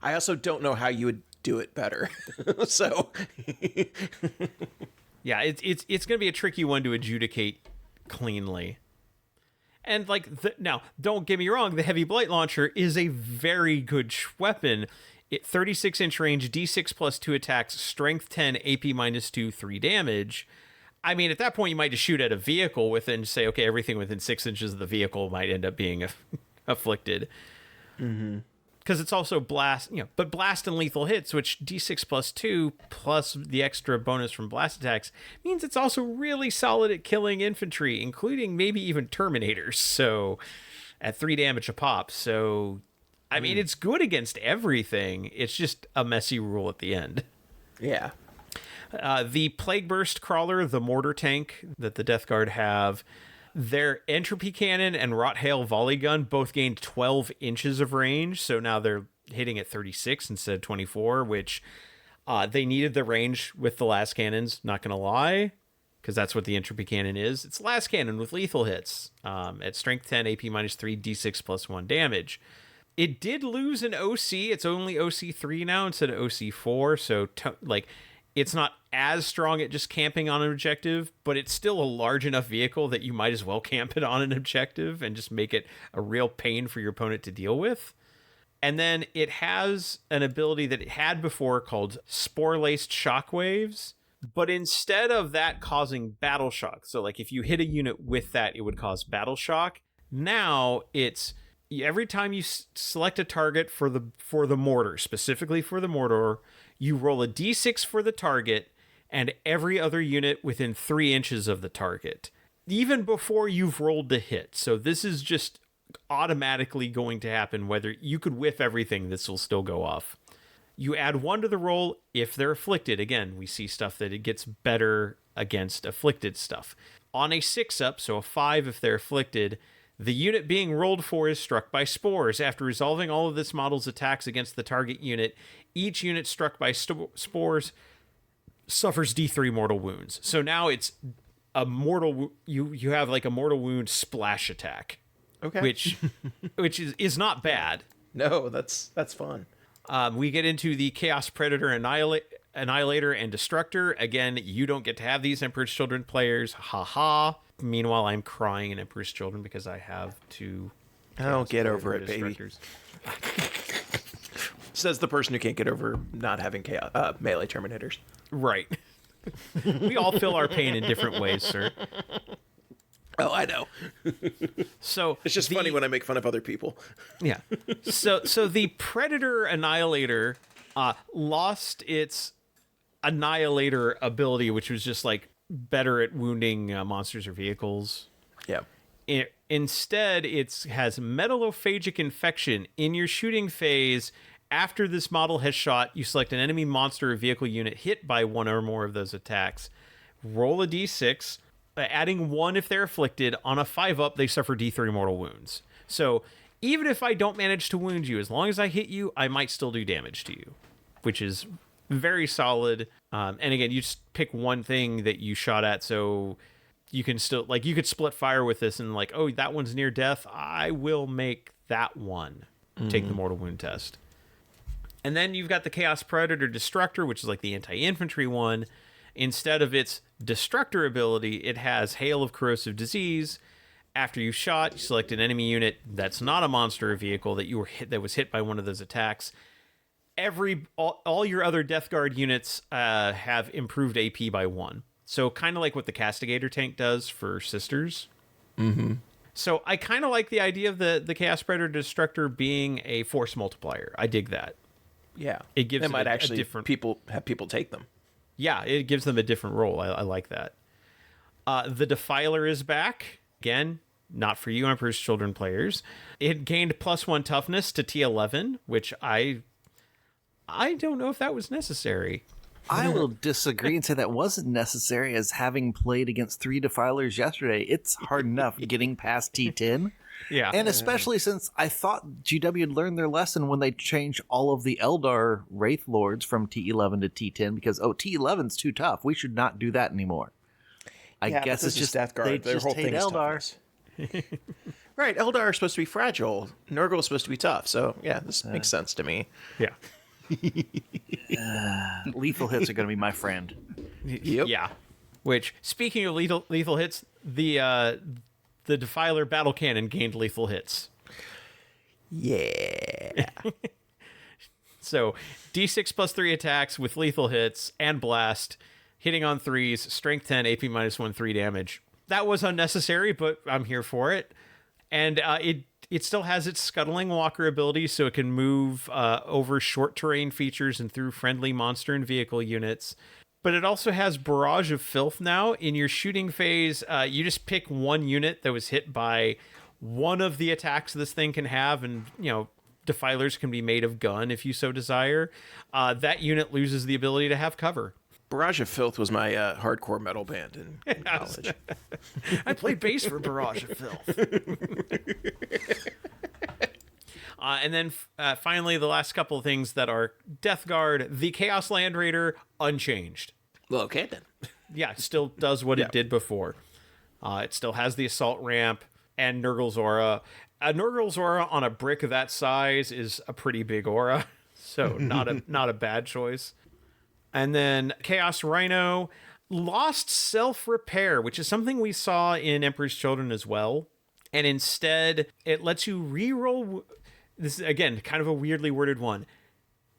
I also don't know how you would do it better. So yeah, it's going to be a tricky one to adjudicate cleanly. And like now, don't get me wrong, the heavy blight launcher is a very good weapon. 36-inch range, D6 plus 2 attacks, strength 10, AP -2, 3 damage. I mean, at that point, you might just shoot at a vehicle within, say, okay, everything within 6 inches of the vehicle might end up being afflicted. Because it's also blast, but blast and lethal hits, which D6 plus 2 plus the extra bonus from blast attacks means it's also really solid at killing infantry, including maybe even Terminators. So at 3 damage a pop. So, I mean, it's good against everything. It's just a messy rule at the end. Yeah. The Plague Burst Crawler, the mortar tank that the Death Guard have, their Entropy Cannon and Rot Hail Volley Gun both gained 12 inches of range, so now they're hitting at 36 instead of 24, which they needed the range with the last cannons, not going to lie, because that's what the Entropy Cannon is. It's last cannon with lethal hits at strength 10, AP -3, D6 plus 1 damage. It did lose an OC. It's only OC3 now instead of OC4, so it's not as strong at just camping on an objective, but it's still a large enough vehicle that you might as well camp it on an objective and just make it a real pain for your opponent to deal with. And then it has an ability that it had before called Spore-Laced Shockwaves, but instead of that causing battle shock, so like if you hit a unit with that, it would cause battle shock. Now it's every time you select a target for the mortar, specifically for the mortar, you roll a d6 for the target and every other unit within 3 inches of the target, even before you've rolled the hit. So this is just automatically going to happen. Whether you could whiff everything, this will still go off. You add 1 to the roll if they're afflicted. Again, we see stuff that it gets better against afflicted stuff. On a 6-up, so a 5 if they're afflicted, the unit being rolled for is struck by spores. After resolving all of this model's attacks against the target unit, each unit struck by spores suffers D3 mortal wounds. So now it's a mortal. You have like a mortal wound splash attack. Okay. Which is not bad. No, that's fun. We get into the Chaos Predator Annihilator and Destructor. Again, you don't get to have these Emperor's Children players. Haha. Meanwhile, I'm crying in Emperor's Children because I have two. Oh, get over it, baby. Says the person who can't get over not having melee Terminators. Right. We all feel our pain in different ways, sir. Oh, I know. So it's just funny when I make fun of other people. Yeah. So the Predator Annihilator lost its Annihilator ability, which was just like better at wounding monsters or vehicles. Yeah. Instead, it has metallophagic infection. In your shooting phase, after this model has shot, you select an enemy monster or vehicle unit hit by one or more of those attacks. Roll a d6, adding 1 if they're afflicted. On a 5-up, they suffer d3 mortal wounds. So even if I don't manage to wound you, as long as I hit you, I might still do damage to you, which is very solid. And again, you just pick one thing that you shot at, so you can still, like, you could split fire with this and like, oh, that one's near death. I will make that one take the mortal wound test. And then you've got the Chaos Predator Destructor, which is like the anti-infantry one. Instead of its Destructor ability, it has Hail of Corrosive Disease. After you shot, you select an enemy unit that's not a monster or vehicle that you were hit, that was hit by one of those attacks. All your other Death Guard units have improved AP by 1. So kind of like what the Castigator tank does for Sisters. Mm-hmm. So I kind of like the idea of the Chaos Predator Destructor being a force multiplier. I dig that. Yeah. It gives it might a actually different... have people take them. Yeah, it gives them a different role. I like that. The Defiler is back. Again, not for you Emperor's Children players. It gained +1 toughness to T11, which I don't know if that was necessary. I will disagree and say that wasn't necessary, as having played against 3 Defilers yesterday, it's hard enough getting past T10. Yeah. And especially since I thought GW had learned their lesson when they changed all of the Eldar Wraith Lords from T11 to T10 because, T11's too tough. We should not do that anymore. I guess it's just Death Guard. they Their just whole hate thing is Eldar. Right, Eldar are supposed to be fragile. Nurgle is supposed to be tough. So, yeah, this makes sense to me. Yeah. Lethal hits are going to be my friend. Yep. Yeah. Which, speaking of lethal hits, the Defiler Battle Cannon gained lethal hits. Yeah. So, D6 +3 attacks with lethal hits and blast, hitting on 3s, strength 10, AP -1, 3 damage. That was unnecessary, but I'm here for it. And it still has its Scuttling Walker ability, so it can move over short terrain features and through friendly monster and vehicle units. But it also has Barrage of Filth now. In your shooting phase, you just pick one unit that was hit by one of the attacks this thing can have, and, Defilers can be made of gun if you so desire. That unit loses the ability to have cover. Barrage of Filth was my hardcore metal band in college. I played bass for Barrage of Filth. And then finally, the last couple of things that are Death Guard, the Chaos Land Raider, unchanged. Well, okay then. Yeah, it still does what it did before. It still has the assault ramp and Nurgle's aura. Nurgle's aura on a brick of that size is a pretty big aura, so not a bad choice. And then Chaos Rhino lost self-repair, which is something we saw in Emperor's Children as well. And instead, it lets you reroll. This is, again, kind of a weirdly worded one.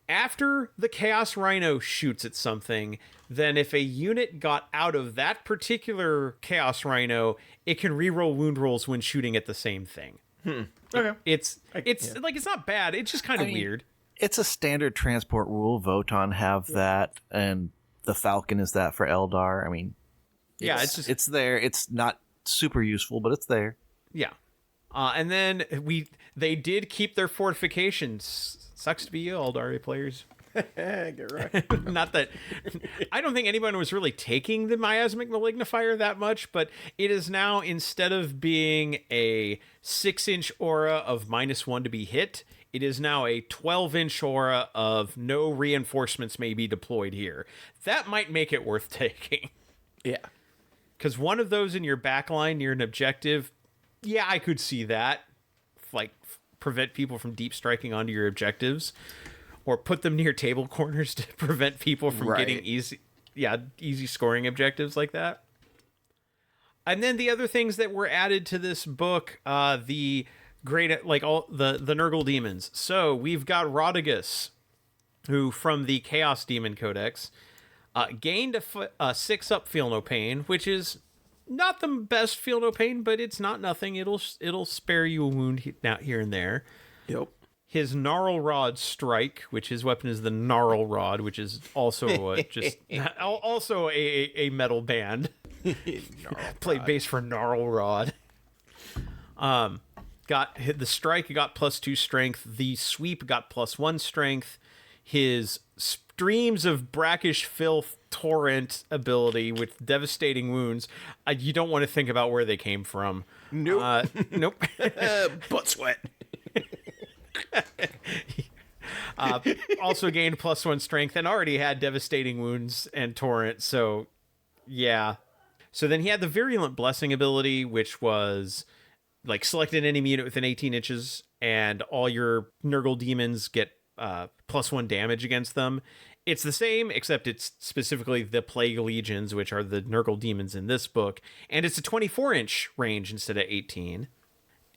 After the Chaos Rhino shoots at something, then if a unit got out of that particular Chaos Rhino, it can reroll wound rolls when shooting at the same thing. Okay. It's not bad. It's just kind of weird. It's a standard transport rule. Voton have that, and the Falcon is that for Eldar. I mean, it's there. It's not super useful, but it's there. Yeah. And then they did keep their fortifications. Sucks to be you, Eldari players. Get right. Not that I don't think anyone was really taking the miasmic malignifier that much, but it is now, instead of being a 6-inch aura of -1 to be hit, it is now a 12-inch aura of no reinforcements may be deployed here. That might make it worth taking. Yeah. Because one of those in your backline near an objective, yeah, I could see that. Like, prevent people from deep striking onto your objectives. Or put them near table corners to prevent people from getting easy scoring objectives like that. And then the other things that were added to this book, the Nurgle demons. So we've got Rodagus, who from the Chaos Demon Codex gained a 6-up Feel No Pain, which is not the best Feel No Pain, but it's not nothing. It'll spare you a wound here and there. Yep. His Gnarl Rod Strike, which his weapon is the Gnarl Rod, which is also also a metal band. Played bass for Gnarl Rod. Got hit the strike, got +2 strength. The sweep got +1 strength. His streams of brackish filth torrent ability with devastating wounds. You don't want to think about where they came from. Nope. Nope. Butt sweat. Also gained +1 strength and already had devastating wounds and torrent. So, yeah. So then he had the virulent blessing ability, which was like select an enemy unit within 18 inches, and all your Nurgle demons get +1 damage against them. It's the same, except it's specifically the Plague Legions, which are the Nurgle demons in this book, and it's a 24-inch range instead of 18.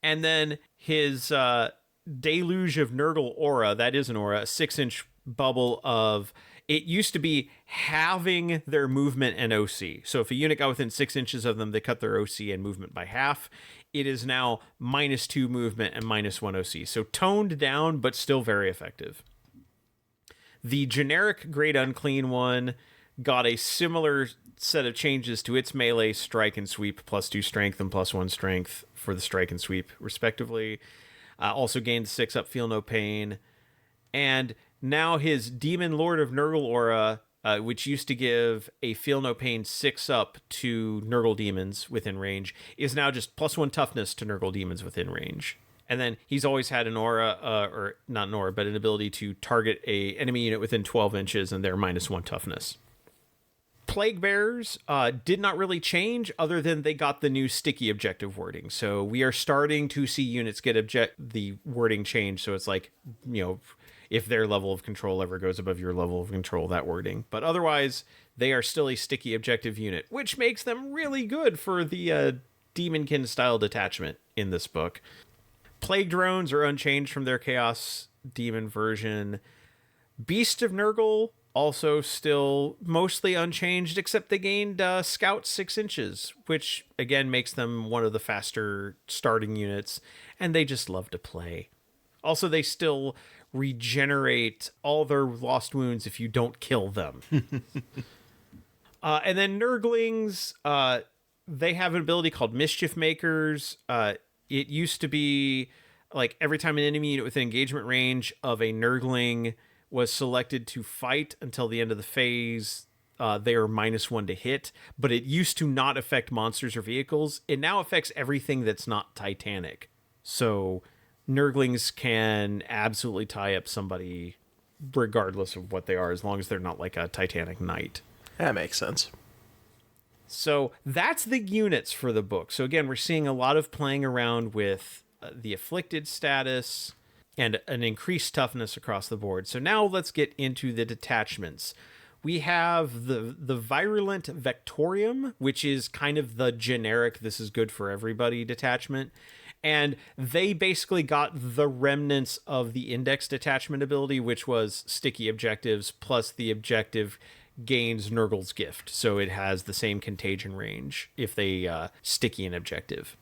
And then his Deluge of Nurgle aura, that is an aura, a 6-inch bubble of... It used to be halving their movement and OC. So if a unit got within 6 inches of them, they cut their OC and movement by half. It is now -2 movement and -1 OC. So toned down, but still very effective. The generic Great Unclean one got a similar set of changes to its melee, strike, and sweep, +2 strength and +1 strength for the strike and sweep, respectively. Also gained 6 up, feel no pain. And now his Demon Lord of Nurgle aura, which used to give a feel no pain 6 up to Nurgle demons within range, is now just +1 toughness to Nurgle demons within range. And then he's always had an aura, or not an aura, but an ability to target a enemy unit within 12 inches, and they're -1 toughness. Plague Bearers did not really change, other than they got the new sticky objective wording. So we are starting to see units get the wording change. So it's like, if their level of control ever goes above your level of control, that wording. But otherwise, they are still a sticky objective unit, which makes them really good for the Demonkin style detachment in this book. Plague Drones are unchanged from their Chaos Demon version. Beast of Nurgle also still mostly unchanged, except they gained Scout 6 inches, which again makes them one of the faster starting units, and they just love to play. Also, they still regenerate all their lost wounds if you don't kill them. And then Nurglings, they have an ability called Mischief Makers. It used to be like every time an enemy unit within engagement range of a Nurgling was selected to fight until the end of the phase, they are -1 to hit, but it used to not affect monsters or vehicles. It now affects everything that's not Titanic. So Nurglings can absolutely tie up somebody regardless of what they are, as long as they're not like a Titanic knight. That makes sense. So that's the units for the book. So again, we're seeing a lot of playing around with the afflicted status and an increased toughness across the board. So now let's get into the detachments. We have the Virulent Vectorium, which is kind of the generic "this is good for everybody" detachment. And they basically got the remnants of the Index detachment ability, which was sticky objectives, plus the objective gains Nurgle's Gift. So it has the same contagion range if they sticky an objective.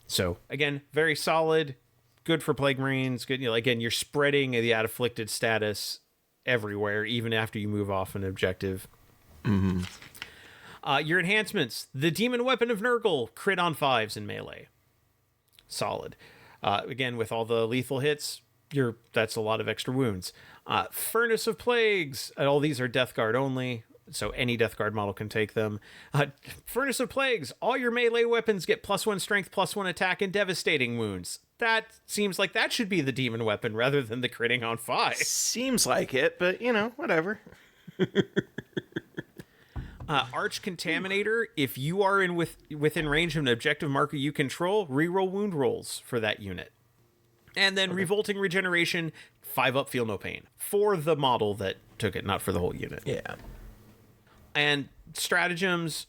So again, very solid. Good for Plague Marines. Good, again, you're spreading the afflicted status everywhere, even after you move off an objective. Mm-hmm. Your enhancements: the Demon Weapon of Nurgle, crit on 5s in melee. Solid. Again, with all the lethal hits, that's a lot of extra wounds. Furnace of Plagues. All these are Death Guard only, so any Death Guard model can take them. Furnace of Plagues. All your melee weapons get +1 strength, +1 attack, and devastating wounds. That seems like that should be the demon weapon rather than the critting on 5. Seems like it, but whatever. Arch Contaminator. If you are within range of an objective marker you control, reroll wound rolls for that unit. And then Revolting Regeneration, 5 up, feel no pain. For the model that took it, not for the whole unit. Yeah. And stratagems,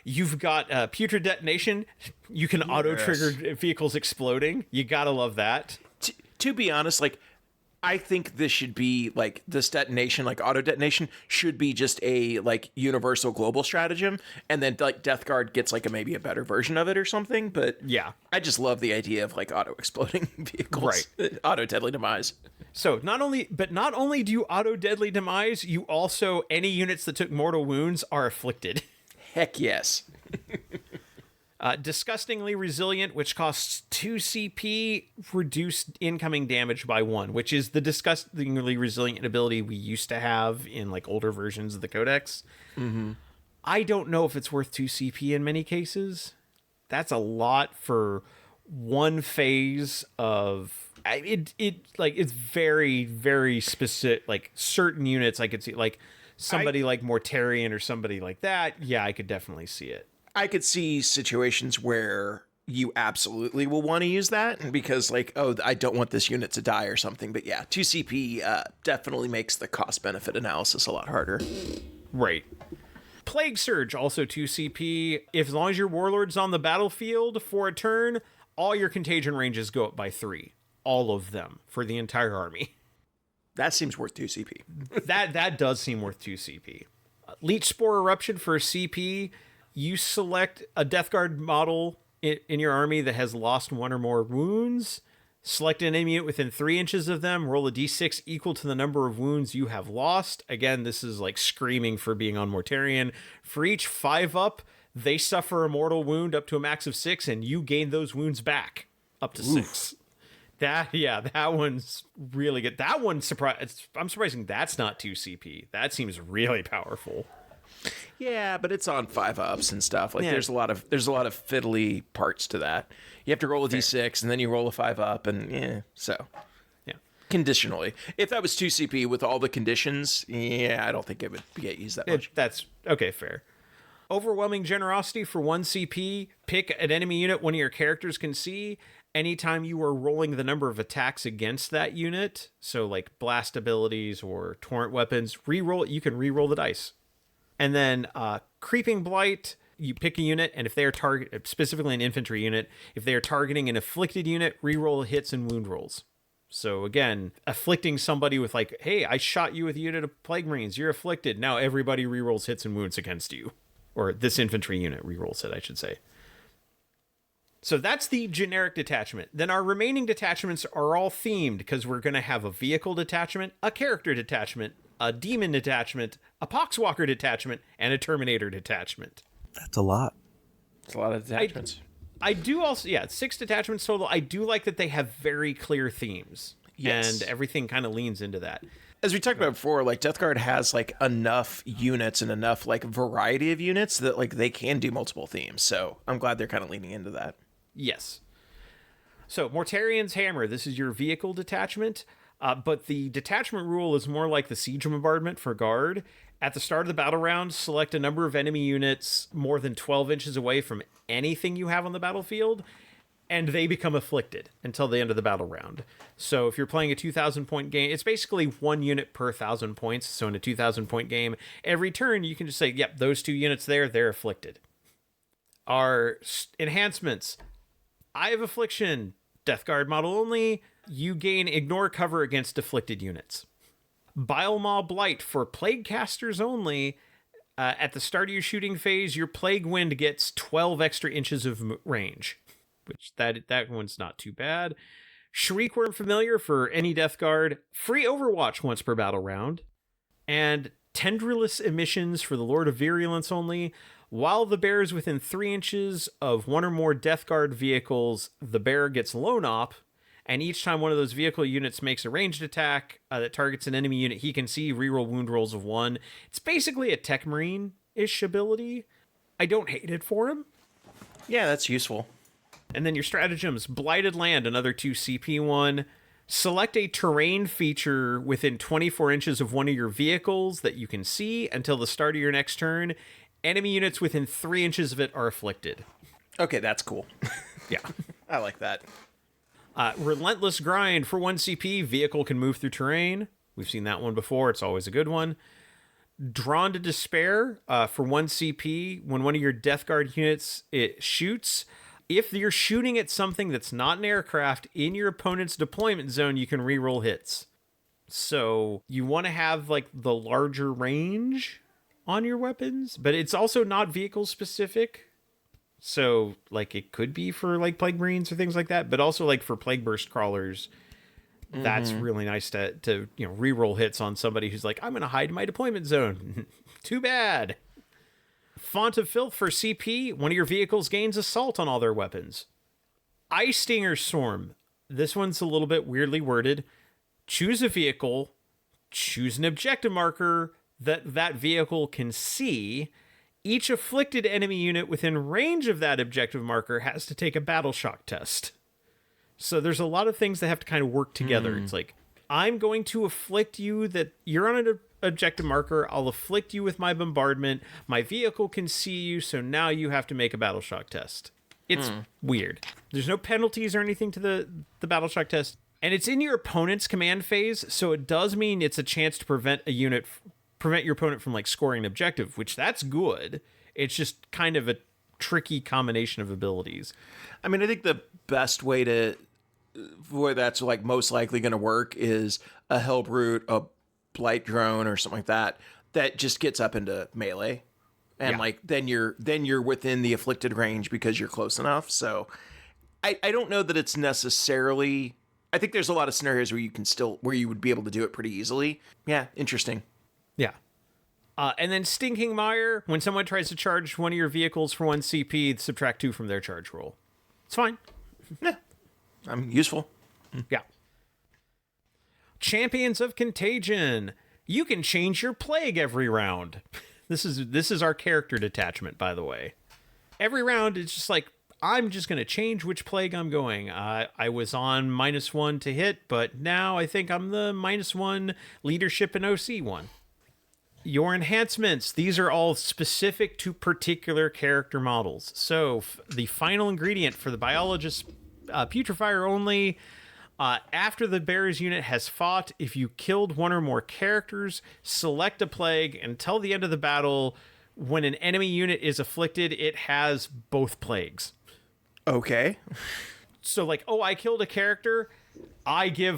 you've got Putrid Detonation. You can auto-trigger vehicles exploding. You gotta love that. To be honest, I think this should be, this detonation, auto detonation, should be just a, universal global stratagem, and then, Death Guard gets, maybe a better version of it or something, but... Yeah. I just love the idea of, auto-exploding vehicles. Right. Auto-deadly demise. So, not only do you auto-deadly demise, you also, any units that took mortal wounds are afflicted. Heck yes. Disgustingly resilient, which costs 2 CP, reduced incoming damage by 1, which is the disgustingly resilient ability we used to have in like older versions of the Codex. Mm-hmm. I don't know if it's worth 2 CP in many cases. That's a lot for one phase of it's very, very specific. Like certain units, I could see like somebody like Mortarion or somebody like that. Yeah, I could definitely see it. I could see situations where you absolutely will want to use that because like, oh, I don't want this unit to die or something. But yeah, 2 CP definitely makes the cost benefit analysis a lot harder. Right. Plague Surge, also 2 CP. As long as your Warlord's on the battlefield for a turn, all your contagion ranges go up by 3. All of them for the entire army. That seems worth 2 CP. that does seem worth 2 CP. Leech Spore Eruption for a CP. You select a Death Guard model in your army that has lost 1 or more wounds. Select an enemy unit within 3 inches of them. Roll a d6 equal to the number of wounds you have lost. Again, this is like screaming for being on Mortarion. For each 5 up, they suffer a mortal wound up to a max of 6, and you gain those wounds back up to 6. That one's really good. That one I'm surprising that's not 2 CP. That seems really powerful. Yeah, but it's on 5-ups and stuff. Like there's a lot of fiddly parts to that. You have to roll a d6 and then you roll a 5-up and conditionally. If that was 2 CP with all the conditions, I don't think it would get used that much. That's okay, fair. Overwhelming Generosity for 1 CP. Pick an enemy unit one of your characters can see. Anytime you are rolling the number of attacks against that unit, so like blast abilities or torrent weapons, you can re-roll the dice. And then Creeping Blight, you pick a unit, and if they are specifically an infantry unit, if they are targeting an afflicted unit, re-roll hits and wound rolls. So again, afflicting somebody with like, hey, I shot you with a unit of Plague Marines, you're afflicted. Now everybody re-rolls hits and wounds against you. Or this infantry unit re-rolls it, I should say. So that's the generic detachment. Then our remaining detachments are all themed because we're going to have a vehicle detachment, a character detachment, a demon detachment, a poxwalker detachment, and a terminator detachment. That's a lot. It's a lot of detachments. I do also, 6 detachments total. I do like that they have very clear themes. Yes. And everything kind of leans into that. As we talked about before, like Death Guard has like enough units and enough like variety of units that like they can do multiple themes. So I'm glad they're kind of leaning into that. Yes. So Mortarion's Hammer, this is your vehicle detachment, but the detachment rule is more like the siege bombardment for guard. At the start of the battle round, select a number of enemy units more than 12 inches away from anything you have on the battlefield, and they become afflicted until the end of the battle round. So if you're playing a 2,000 point game, it's basically 1 unit per 1,000 points. So in a 2,000 point game, every turn you can just say, yep, those 2 units there, they're afflicted. Our enhancements: Eye of Affliction, Death Guard model only. You gain ignore cover against afflicted units. Bile Maw Blight for Plague Casters only. At the start of your shooting phase, your Plague Wind gets 12 extra inches of range, which that one's not too bad. Shriekworm Familiar for any Death Guard. Free Overwatch once per battle round. And Tendrillous Emissions for the Lord of Virulence only. While the bear is within 3 inches of 1 or more Death Guard vehicles, the bear gets Lone Op, and each time one of those vehicle units makes a ranged attack that targets an enemy unit he can see, reroll wound rolls of 1. It's basically a Tech Marine-ish ability. I don't hate it for him. Yeah, that's useful. And then your stratagems: Blighted Land, another 2 CP one. Select a terrain feature within 24 inches of one of your vehicles that you can see until the start of your next turn. Enemy units within 3 inches of it are afflicted. Okay, that's cool. Yeah. I like that. Relentless Grind for 1 CP. Vehicle can move through terrain. We've seen that one before. It's always a good one. Drawn to Despair for 1 CP. When one of your Death Guard units it shoots, if you're shooting at something that's not an aircraft in your opponent's deployment zone, you can reroll hits. So you want to have like the larger range on your weapons, but it's also not vehicle specific. So like it could be for like Plague Marines or things like that, but also like for Plague Burst Crawlers, that's really nice to reroll hits on somebody who's like, I'm going to hide in my deployment zone. Too bad. Font of Filth for CP, one of your vehicles gains assault on all their weapons. Eye Stinger Swarm. This one's a little bit weirdly worded. Choose a vehicle, choose an objective marker that vehicle can see. Each afflicted enemy unit within range of that objective marker has to take a battle shock test. So there's a lot of things that have to kind of work together. It's like, I'm going to afflict you that you're on an objective marker. I'll afflict you with my bombardment. My vehicle can see you, so now you have to make a battle shock test. It's weird. There's no penalties or anything to the battle shock test. And it's in your opponent's command phase, so it does mean it's a chance to prevent your opponent from like scoring an objective, which that's good. It's just kind of a tricky combination of abilities. I mean, I think the best way to where that's like most likely going to work is a Hellbrute, a Blight Drone, or something like that just gets up into melee. And like then you're within the afflicted range because you're close enough. So I don't know that it's necessarily. I think there's a lot of scenarios where you would be able to do it pretty easily. Yeah, interesting. Yeah. And then Stinking Mire, when someone tries to charge one of your vehicles for 1 CP, subtract 2 from their charge roll. It's fine. Yeah, I'm useful. Yeah. Champions of Contagion. You can change your plague every round. This is our character detachment, by the way. Every round, it's just like, I'm just going to change which plague I'm going. I was on -1 to hit, but now I think I'm the -1 leadership and OC one. Your enhancements, these are all specific to particular character models. So the final ingredient for the biologist putrefier only, after the bearer's unit has fought, if you killed one or more characters, select a plague until the end of the battle. When an enemy unit is afflicted, it has both plagues. Okay. So like, oh, I killed a character, I give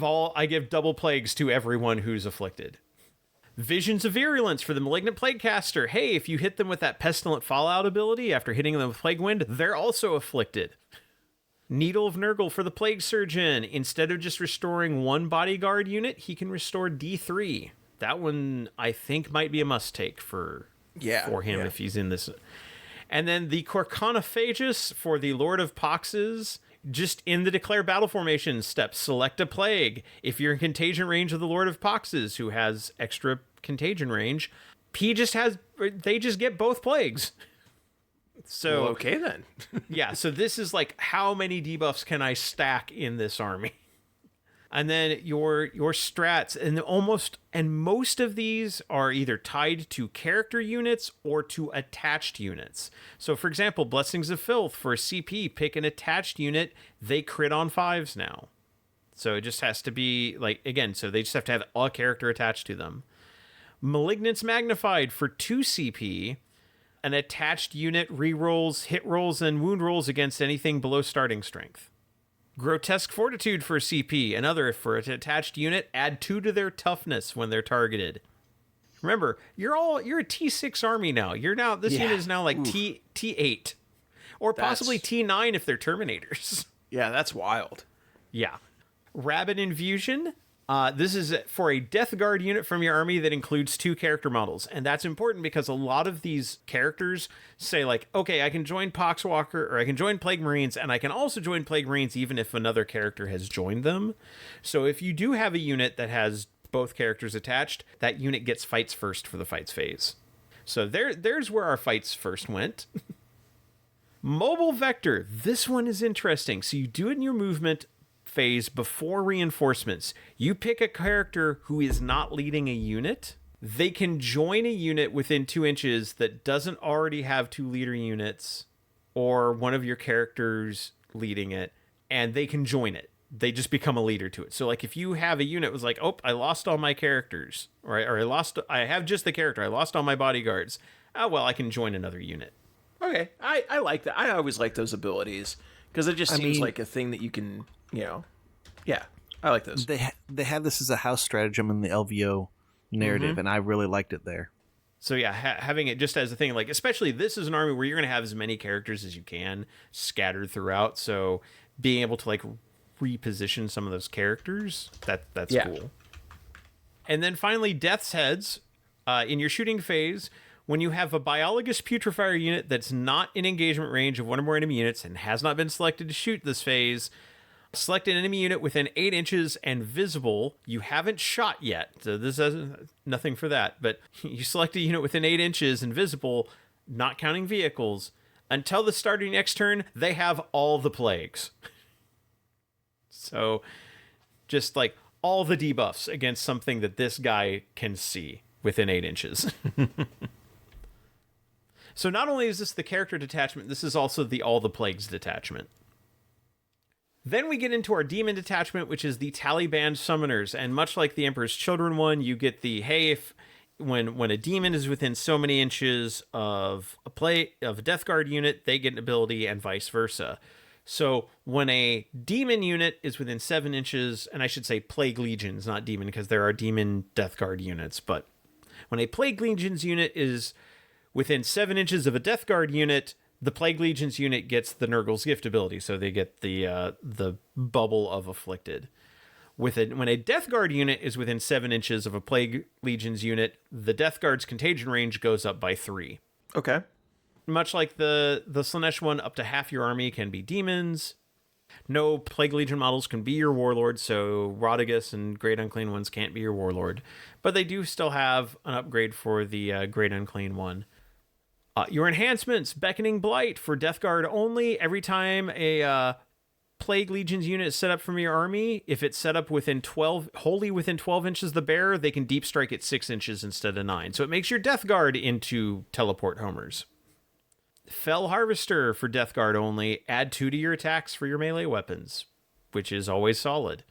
double plagues to everyone who's afflicted. Visions of Virulence for the Malignant Plague Caster. Hey, if you hit them with that Pestilent Fallout ability after hitting them with Plague Wind, they're also afflicted. Needle of Nurgle for the Plague Surgeon. Instead of just restoring 1 bodyguard unit, he can restore D3. That one, I think, might be a must-take for him if he's in this. And then the Corconophagus for the Lord of Poxes. Just in the declare battle formation step, select a plague. If you're in contagion range of the Lord of Poxes, who has extra contagion range, they just get both plagues. So well, okay then. Yeah, so this is like, how many debuffs can I stack in this army? And then your strats, and most of these are either tied to character units or to attached units. So for example, Blessings of Filth for a CP, pick an attached unit, they crit on 5s now. So it just has to be like, again, so they just have to have a character attached to them. Malignance Magnified for 2 CP, an attached unit rerolls hit rolls and wound rolls against anything below starting strength. Grotesque Fortitude for CP, another for an attached unit, add 2 to their toughness when they're targeted. Remember, you're a T6 army now. This unit is now like T8. Or possibly T9 if they're Terminators. Yeah, that's wild. Yeah. Rabid Infusion. This is for a Death Guard unit from your army that includes 2 character models. And that's important because a lot of these characters say like, okay, I can join Poxwalker or I can join Plague Marines, and I can also join Plague Marines even if another character has joined them. So if you do have a unit that has both characters attached, that unit gets fights first for the fights phase. So there's where our fights first went. Mobile Vector. This one is interesting. So you do it in your movement phase before reinforcements. You pick a character who is not leading a unit. They can join a unit within 2 inches that doesn't already have 2 leader units or one of your characters leading it, and they can join it. They just become a leader to it. So like if you have a unit was like, oh, I lost all my characters, or I have just the character, I lost all my bodyguards. Oh, well, I can join another unit. Okay. I like that. I always like those abilities because it just seems like a thing that you can, yeah, I like those. They had this as a house stratagem in the LVO narrative, and I really liked it there. So yeah, having it just as a thing, like especially this is an army where you're going to have as many characters as you can scattered throughout. So being able to like reposition some of those characters, that's cool. And then finally, Death's Heads. In your shooting phase, When you have a biologous putrefier unit that's not in engagement range of one or more enemy units and has not been selected to shoot this phase, select an enemy unit within 8 inches and visible. You haven't shot yet, so this has nothing for that, but you select a unit within 8 inches and visible, not counting vehicles. Until the start of your next turn, they have all the plagues. So, just like all the debuffs against something that this guy can see within 8 inches. So not only is this the character detachment, this is also the all the plagues detachment. Then we get into our demon detachment, which is the Taliban summoners. And much like the Emperor's Children one, you get the, hey, if when a demon is within so many inches of a Death Guard unit, they get an ability, and vice versa. So when a demon unit is within 7 inches, and I should say Plague Legions, not demon, because there are demon Death Guard units, but when a Plague Legions unit is within 7 inches of a Death Guard unit, the Plague Legions unit gets the Nurgle's Gift ability, so they get the bubble of Afflicted. When a Death Guard unit is within 7 inches of a Plague Legions unit, the Death Guard's contagion range goes up by 3. Okay. Much like the Slaanesh one, up to half your army can be demons. No Plague Legion models can be your warlord, so RoeTaKa and Great Unclean ones can't be your warlord. But they do still have an upgrade for the Great Unclean one. Your enhancements, Beckoning Blight for Death Guard only. Every time a Plague Legions unit is set up from your army, if it's set up wholly within 12 inches of the bearer, they can deep strike at 6 inches instead of 9. So it makes your Death Guard into teleport homers. Fell Harvester for Death Guard only. Add 2 to your attacks for your melee weapons, which is always solid.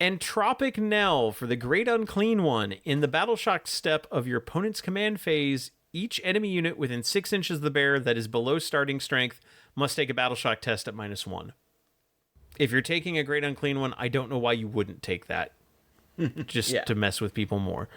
Entropic Knell for the Great Unclean one. In the Battle Shock step of your opponent's command phase, each enemy unit within 6 inches of the bearer that is below starting strength must take a Battle Shock test at -1. If you're taking a Great Unclean one, I don't know why you wouldn't take that. Just to mess with people more.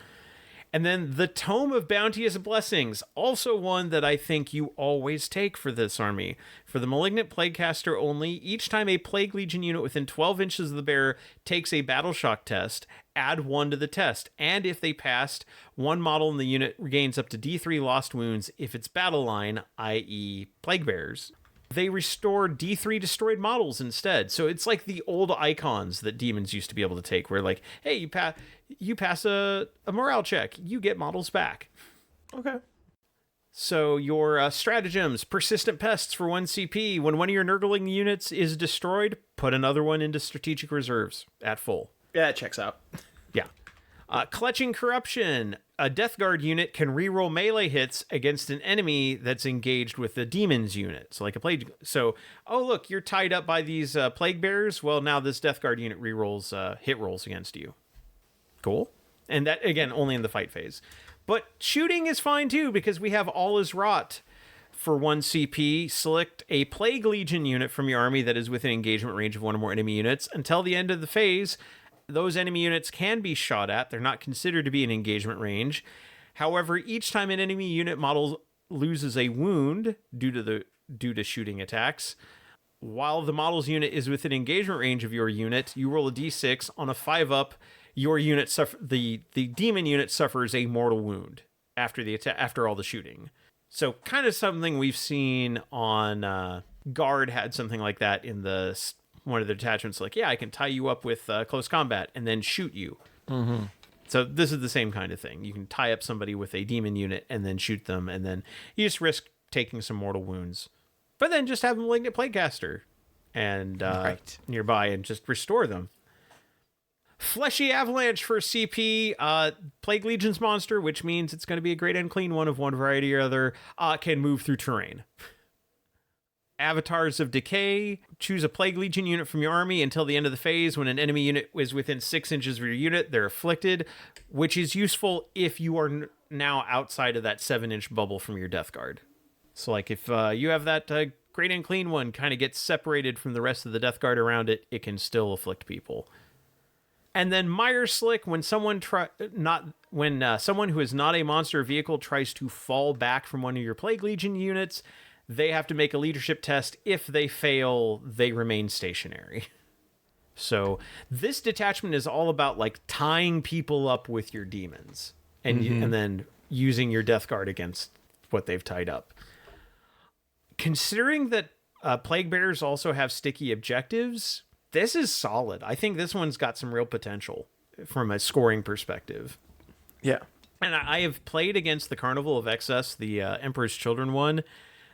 And then the Tome of Bounteous Blessings, also one that I think you always take for this army. For the Malignant Plaguecaster only, each time a Plague Legion unit within 12 inches of the bearer takes a Battle Shock test, add 1 to the test. And if they passed, one model in the unit regains up to D3 lost wounds if it's battle line, i.e. Plague Bearers. They restore D3 destroyed models instead. So it's like the old icons that demons used to be able to take, where like, hey, you pass a morale check, you get models back. Okay. So your stratagems, Persistent Pests for 1 CP. When one of your Nurgling units is destroyed, put another one into strategic reserves at full. Yeah, it checks out. Yeah. Clutching Corruption. A Death Guard unit can reroll melee hits against an enemy that's engaged with the Demons unit. So like a plague. So, oh look, you're tied up by these Plague Bearers. Well, now this Death Guard unit rerolls hit rolls against you. Cool. And that, again, only in the fight phase. But shooting is fine too, because we have All Is Rot for 1 CP. Select a Plague Legion unit from your army that is within engagement range of one or more enemy units. Until the end of the phase, those enemy units can be shot at. They're not considered to be in engagement range. However, each time an enemy unit model loses a wound due to shooting attacks, while the model's unit is within engagement range of your unit, you roll a d6. On a 5-up, your unit the demon unit suffers a mortal wound after all the shooting. So kind of something we've seen on Guard had something like that in one of the detachments. Like, yeah, I can tie you up with close combat and then shoot you. Mm-hmm. So this is the same kind of thing. You can tie up somebody with a demon unit and then shoot them, and then you just risk taking some mortal wounds. But then just have a Malignant Plaguecaster and nearby and just restore them. Fleshy Avalanche for CP, Plague Legion's monster, which means it's going to be a Great Unclean one of one variety or other, can move through terrain. Avatars of Decay, choose a Plague Legion unit from your army until the end of the phase. When an enemy unit is within 6 inches of your unit, they're afflicted, which is useful if you are now outside of that 7-inch bubble from your Death Guard. So like if you have that Great Unclean one kind of gets separated from the rest of the Death Guard around it, it can still afflict people. And then Mire Slick, when someone someone who is not a monster vehicle tries to fall back from one of your Plague Legion units, they have to make a leadership test. If they fail, they remain stationary. So this detachment is all about like tying people up with your demons, and and then using your Death Guard against what they've tied up. Considering that Plague Bearers also have sticky objectives, this is solid. I think this one's got some real potential from a scoring perspective. Yeah. And I have played against the Carnival of Excess, the Emperor's Children one.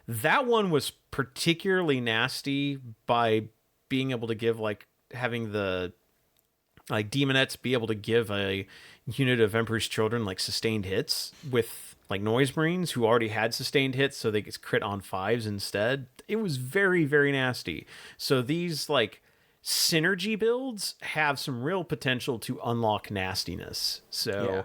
That one was particularly nasty by being able to give, like, having the, like, Demonettes be able to give a unit of Emperor's Children, like, sustained hits with, like, Noise Marines who already had sustained hits, so they could crit on 5s instead. It was very, very nasty. So these, like, synergy builds have some real potential to unlock nastiness. So... Yeah.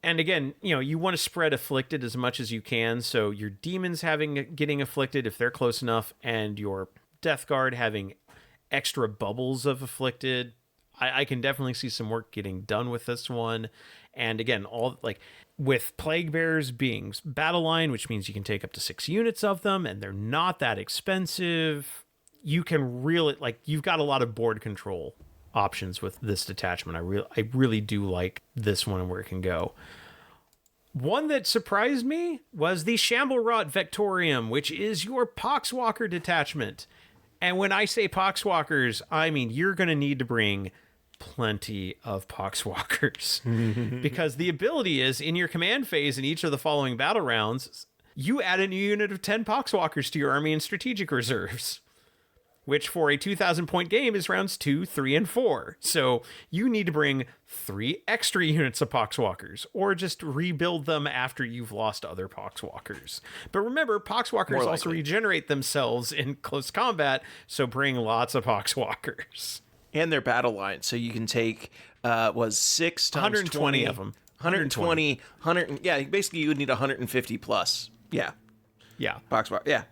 And again, you know, you want to spread afflicted as much as you can. So your demons getting afflicted if they're close enough, and your Death Guard having extra bubbles of afflicted. I can definitely see some work getting done with this one. And again, all like with Plague Bearers being battle line, which means you can take up to 6 units of them, and they're not that expensive. You can really, like, you've got a lot of board control options with this detachment. I really do like this one and where it can go. One that surprised me was the Shamblerot Vectorium, which is your Poxwalker detachment. And when I say Poxwalkers, I mean you're going to need to bring plenty of Poxwalkers. Because the ability is, in your command phase in each of the following battle rounds, you add a new unit of 10 Poxwalkers to your army in strategic reserves, which for a 2,000 point game is rounds 2, 3, and 4. So you need to bring 3 extra units of Poxwalkers, or just rebuild them after you've lost other Poxwalkers. But remember, Poxwalkers also regenerate themselves in close combat, so bring lots of Poxwalkers. And their battle line, so you can take, 6 times 120 20, of them. 120, 100, yeah, basically you would need 150 plus. Yeah. Yeah. Poxwalker, yeah.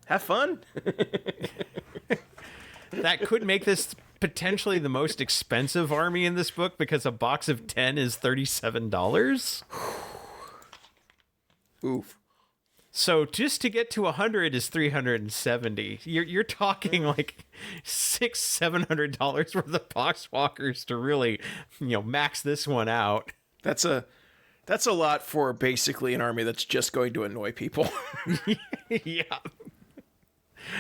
Have fun. That could make this potentially the most expensive army in this book, because a box of 10 is $37. Oof. So just to get to 100 is $370. You're talking like $600-$700 worth of Poxwalkers to really, max this one out. That's a lot for basically an army that's just going to annoy people. Yeah.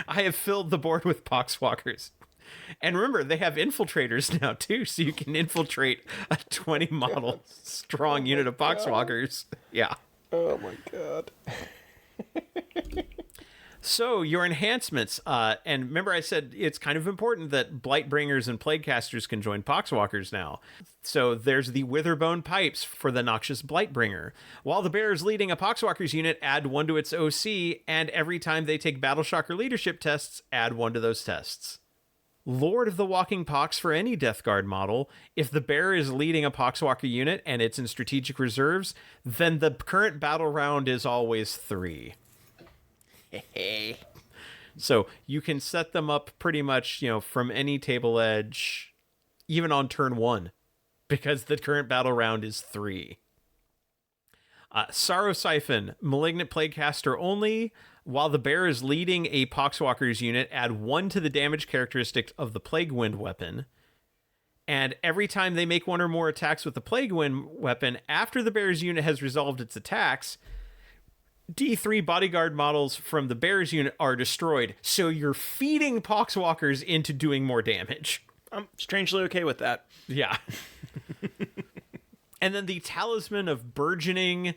I have filled the board with Poxwalkers. And remember, they have infiltrators now too, so you can infiltrate a 20 model strong unit of Poxwalkers. Yeah. Oh my god. So your enhancements, and remember I said it's kind of important that Blightbringers and Plaguecasters can join Poxwalkers now. So there's the Witherbone Pipes for the Noxious Blightbringer. While the bearer is leading a Poxwalkers unit, add 1 to its OC, and every time they take Battleshock leadership tests, add 1 to those tests. Lord of the Walking Pox for any Death Guard model. If the bearer is leading a Poxwalker unit and it's in strategic reserves, then the current battle round is always 3. So you can set them up pretty much, from any table edge, even on turn 1, because the current battle round is 3. Sorrow Siphon, Malignant Plaguecaster only. While the bearer is leading a Poxwalkers unit, add 1 to the damage characteristic of the Plague Wind weapon. And every time they make 1 or more attacks with the Plague Wind weapon, after the bearer's unit has resolved its attacks, D3 bodyguard models from the bearer's unit are destroyed. So you're feeding Poxwalkers into doing more damage. I'm strangely okay with that. Yeah. And then the Talisman of Burgeoning.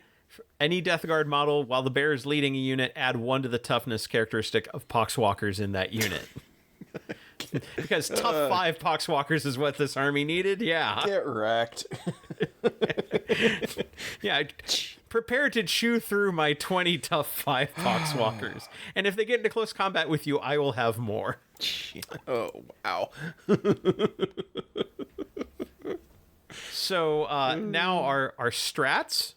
Any Death Guard model, while the bearer is leading a unit, add 1 to the toughness characteristic of Poxwalkers in that unit. Because tough 5 Poxwalkers is what this army needed. Yeah. Get wrecked. Yeah. Prepare to chew through my 20 tough 5 Poxwalkers. And if they get into close combat with you, I will have more. Oh, wow. So now our strats.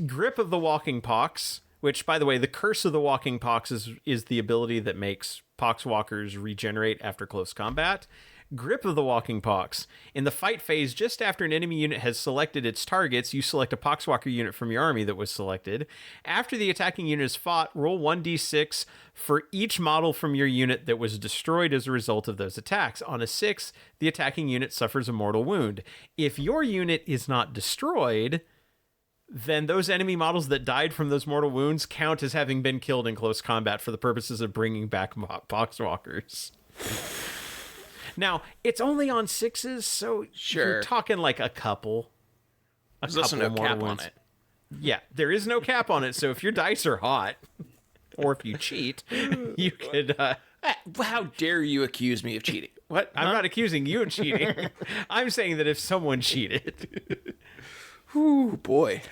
Grip of the Walking Pox, which, by the way, the Curse of the Walking Pox is the ability that makes Poxwalkers regenerate after close combat. Grip of the Walking Pox. In the fight phase, just after an enemy unit has selected its targets, you select a Poxwalker unit from your army that was selected. After the attacking unit is fought, roll 1d6 for each model from your unit that was destroyed as a result of those attacks. On a 6, the attacking unit suffers a mortal wound. If your unit is not destroyed, then those enemy models that died from those mortal wounds count as having been killed in close combat for the purposes of bringing back poxwalkers. Now, it's only on 6s, so you're talking like a couple. There's also no cap on it. Yeah, there is no cap on it, so if your dice are hot, or if you cheat, you could... How dare you accuse me of cheating? What? I'm not accusing you of cheating. I'm saying that if someone cheated... Ooh, boy.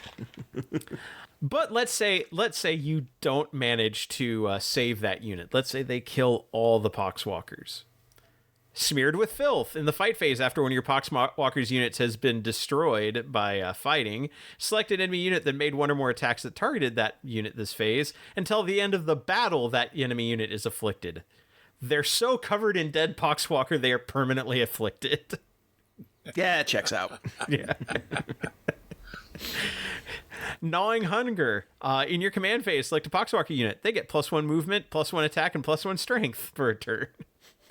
But let's say you don't manage to save that unit. Let's say they kill all the poxwalkers. Smeared with filth in the fight phase after one of your poxwalkers units has been destroyed by fighting. Select an enemy unit that made one or more attacks that targeted that unit this phase. Until the end of the battle, that enemy unit is afflicted. They're so covered in dead poxwalker, they are permanently afflicted. Yeah, it checks out. Yeah. Gnawing Hunger. In your command phase, select a poxwalker unit. They get +1 movement, +1 attack, and +1 strength for a turn.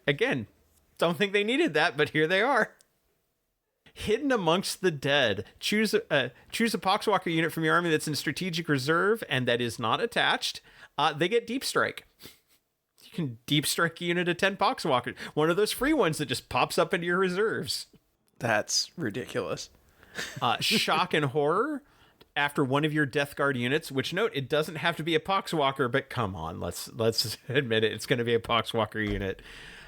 Again, don't think they needed that, but here they are. Hidden Amongst the Dead. Choose a poxwalker unit from your army that's in strategic reserve and that is not attached. They get Deep Strike. You can Deep Strike a unit of 10 poxwalkers. One of those free ones that just pops up into your reserves. That's ridiculous. Shock and Horror. After one of your Death Guard units, which note, it doesn't have to be a poxwalker, but come on, let's admit it, it's going to be a poxwalker unit.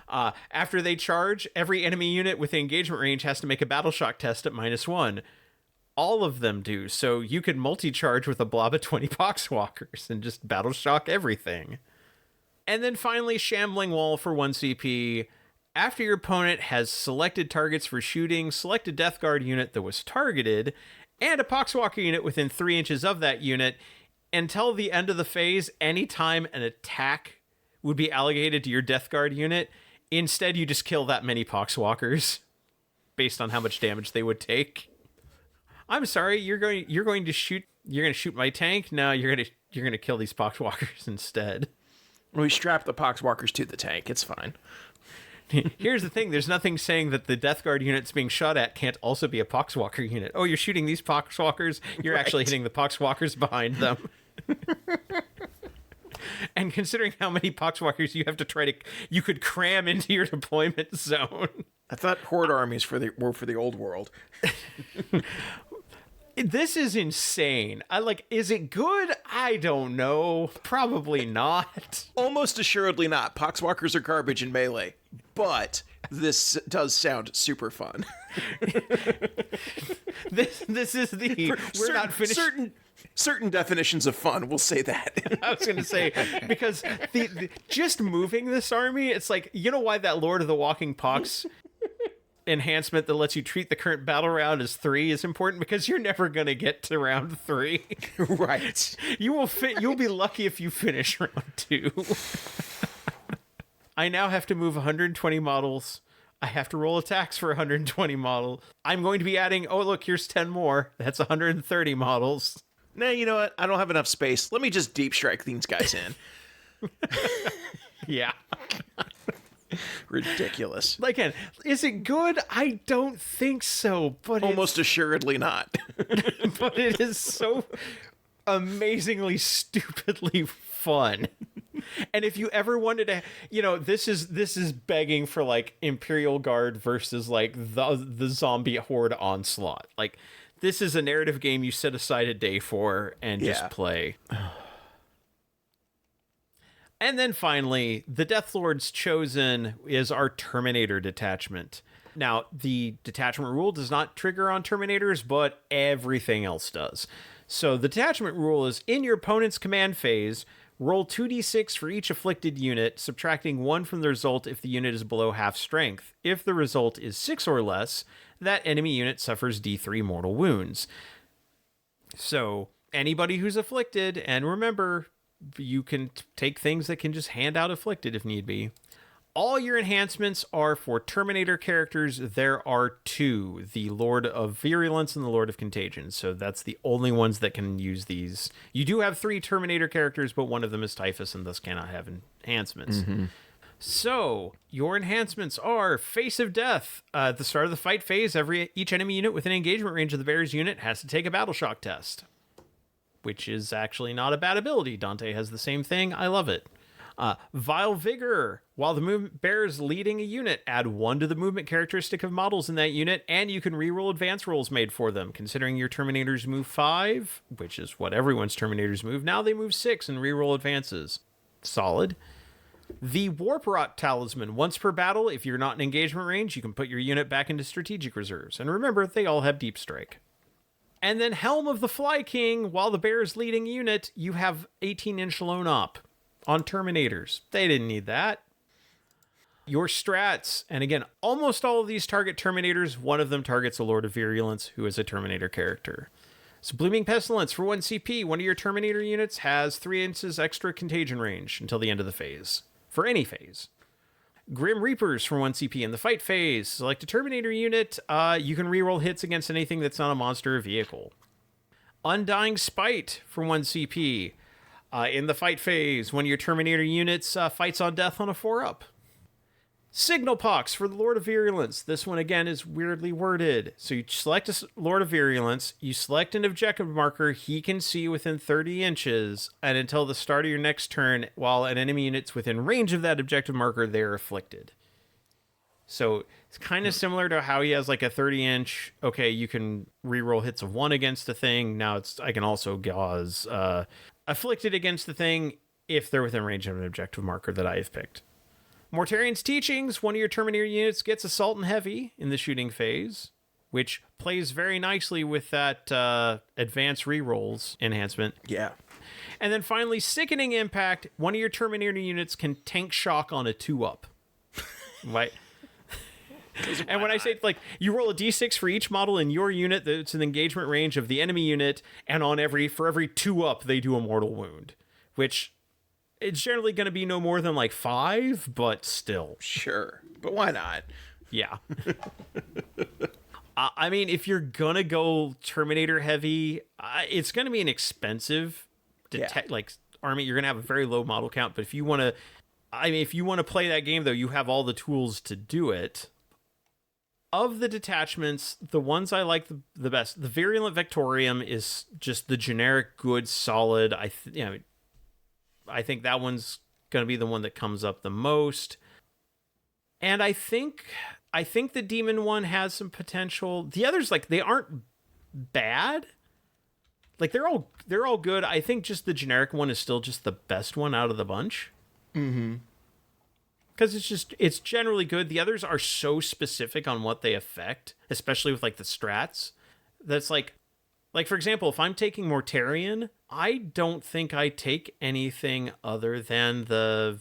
After they charge, every enemy unit with engagement range has to make a battle shock test at -1. All of them do, so you could multi-charge with a blob of 20 poxwalkers and just battle shock everything. And then finally, Shambling Wall for 1 CP. After your opponent has selected targets for shooting, select a Death Guard unit that was targeted, and a poxwalker unit within 3 inches of that unit. Until the end of the phase, anytime an attack would be allocated to your Death Guard unit, instead you just kill that many poxwalkers based on how much damage they would take. I'm sorry, you're going to shoot my tank? No, you're going to kill these poxwalkers instead. We strap the poxwalkers to the tank. It's fine. Here's the thing. There's nothing saying that the Death Guard units being shot at can't also be a poxwalker unit. Oh, you're shooting these poxwalkers? You're actually hitting the poxwalkers behind them. And considering how many poxwalkers you have to you could cram into your deployment zone. I thought horde armies were for the old world. This is insane. Is it good? I don't know. Probably not. Almost assuredly not. Poxwalkers are garbage in melee. But this does sound super fun. This is we're not finished. Certain definitions of fun, we'll say that. I was going to say, because the just moving this army, it's like, you know why that Lord of the Walking Pox enhancement that lets you treat the current battle round as 3 is important? Because you're never going to get to round 3. Right. You'll be lucky if you finish round 2. I now have to move 120 models. I have to roll attacks for 120 models. I'm going to be adding, oh, look, here's 10 more. That's 130 models. Nah, you know what? I don't have enough space. Let me just deep strike these guys in. Yeah. Ridiculous. Again, is it good? I don't think so, but almost assuredly not. But it is so amazingly stupidly fun. And if you ever wanted to, this is begging for like Imperial Guard versus like the zombie horde onslaught. Like, this is a narrative game you set aside a day for and just play. And then finally, the Death Lord's chosen is our Terminator detachment. Now, the detachment rule does not trigger on Terminators, but everything else does. So the detachment rule is in your opponent's command phase, roll 2d6 for each afflicted unit, subtracting 1 from the result if the unit is below half strength. If the result is 6 or less, that enemy unit suffers d3 mortal wounds. So anybody who's afflicted, and remember, you can take things that can just hand out afflicted if need be. All your enhancements are for Terminator characters. There are 2, the Lord of Virulence and the Lord of Contagion. So that's the only ones that can use these. You do have 3 Terminator characters, but one of them is Typhus and thus cannot have enhancements. Mm-hmm. So your enhancements are Face of Death. At the start of the fight phase, each enemy unit within engagement range of the bearer's unit has to take a battle shock test. which is actually not a bad ability. Dante has the same thing. I love it. Vile Vigor. While the movement bearer is leading a unit, add 1 to the movement characteristic of models in that unit, and you can reroll advance rolls made for them. Considering your Terminators move 5, which is what everyone's Terminators move, now they move 6 and reroll advances. Solid. The Warp Rot Talisman. Once per battle, if you're not in engagement range, you can put your unit back into strategic reserves. And remember, they all have Deep Strike. And then Helm of the Fly King. While the bear is leading unit, you have 18-inch lone op on Terminators. They didn't need that. Your strats, and again, almost all of these target Terminators. One of them targets a Lord of Virulence, who is a Terminator character. So Blooming Pestilence for 1 CP. One of your Terminator units has 3 inches extra contagion range until the end of the phase, for any phase. Grim Reapers for 1 CP in the fight phase. Select a Terminator unit. You can reroll hits against anything that's not a monster or vehicle. Undying Spite for 1 CP. In the fight phase, one of your Terminator units fights on death on a 4-up. Signal Pox for the Lord of Virulence. This one, again, is weirdly worded. So you select a Lord of Virulence, you select an objective marker he can see within 30 inches, and until the start of your next turn, while an enemy unit's within range of that objective marker, they're afflicted. So it's kind of similar to how he has like a 30-inch, okay, you can reroll hits of 1 against a thing. Now I can also gauze afflicted against the thing if they're within range of an objective marker that I have picked. Mortarian's Teachings. One of your Terminator units gets Assault and Heavy in the shooting phase, which plays very nicely with that advanced rerolls enhancement. Yeah. And then finally, Sickening Impact. One of your Terminator units can tank shock on a 2-up. Right? And when I say, like, you roll a d6 for each model in your unit that's in engagement range of the enemy unit, and for every 2-up, they do a mortal wound, which it's generally going to be no more than like 5, but still. Sure. But why not? Yeah. I mean, if you're going to go Terminator heavy, it's going to be an expensive army. You're going to have a very low model count, but if you want to play that game, though, you have all the tools to do it. Of the detachments, the ones I like the best, the Virulent Victorium is just the generic good, solid. I think that one's going to be the one that comes up the most. And I think the Demon one has some potential. The others, like, they aren't bad. Like, they're all good. I think just the generic one is still just the best one out of the bunch. Mm-hmm. Because it's generally good. The others are so specific on what they affect, especially with, like, the strats. That's like, for example, if I'm taking Mortarion, I don't think I take anything other than the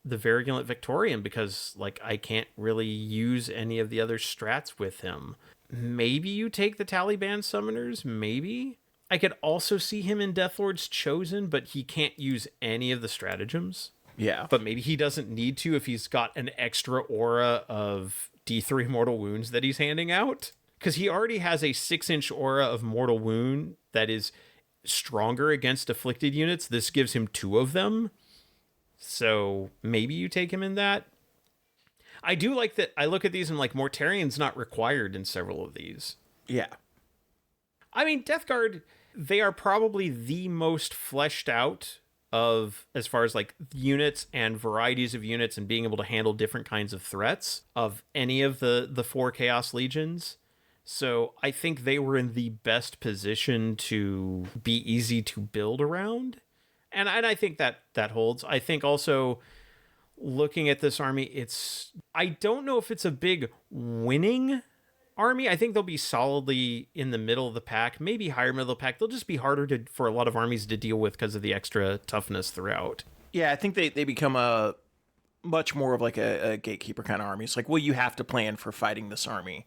Virulent Victorium because, like, I can't really use any of the other strats with him. Maybe you take the Taliban Summoners, maybe. I could also see him in Deathlord's Chosen, but he can't use any of the stratagems. Yeah. But maybe he doesn't need to if he's got an extra aura of D3 mortal wounds that he's handing out. Because he already has a 6-inch aura of mortal wound that is stronger against afflicted units. This gives him 2 of them. So maybe you take him in that. I do like that. I look at these and like Mortarion's not required in several of these. Yeah. I mean, Death Guard, they are probably the most fleshed out of, as far as like units and varieties of units and being able to handle different kinds of threats of any of the 4 Chaos Legions. So I think they were in the best position to be easy to build around. And I think that holds. I think also looking at this army, I don't know if it's a big winning army. I think they'll be solidly in the middle of the pack, maybe higher middle of the pack. They'll just be harder for a lot of armies to deal with because of the extra toughness throughout. Yeah, I think they become a much more of like a gatekeeper kind of army. It's like, well, you have to plan for fighting this army.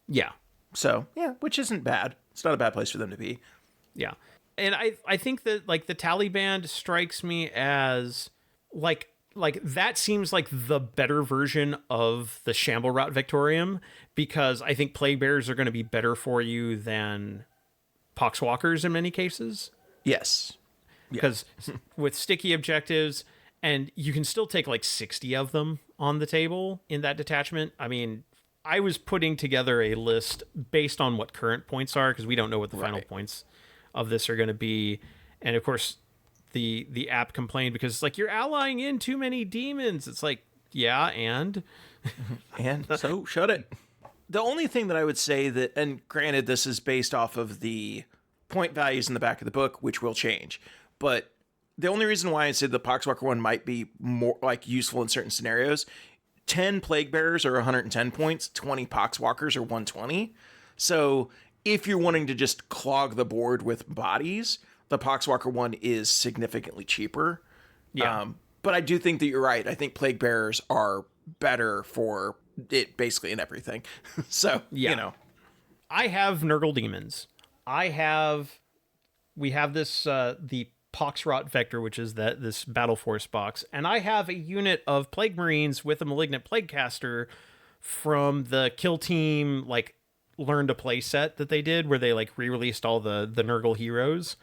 Yeah. So, yeah, which isn't bad. It's not a bad place for them to be. Yeah. And I think that like the Taliban strikes me as like that seems like the better version of the Shamblerot Victorium, because I think Plague Bearers are going to be better for you than Poxwalkers in many cases. Yes. Because with sticky objectives, and you can still take like 60 of them on the table in that detachment. I mean, I was putting together a list based on what current points are, because we don't know what the final points of this are going to be. And of course, the app complained because it's like, you're allying in too many demons. It's like, yeah, and so shut it. The only thing that I would say that, and granted, this is based off of the point values in the back of the book, which will change, but the only reason why I said the Poxwalker one might be more like useful in certain scenarios, 10 Plague Bearers are 110 points, 20 Poxwalkers are 120. So if you're wanting to just clog the board with bodies, the Poxwalker one is significantly cheaper. yeah. But I do think that you're right. I think Plague Bearers are better for it basically in everything. So, you know. I have Nurgle demons. We have this, the Poxrot Vector, which is this Battle Force box, and I have a unit of Plague Marines with a Malignant Plague Caster from the Kill Team, like, Learn to Play set that they did, where they, like, re-released all the Nurgle heroes.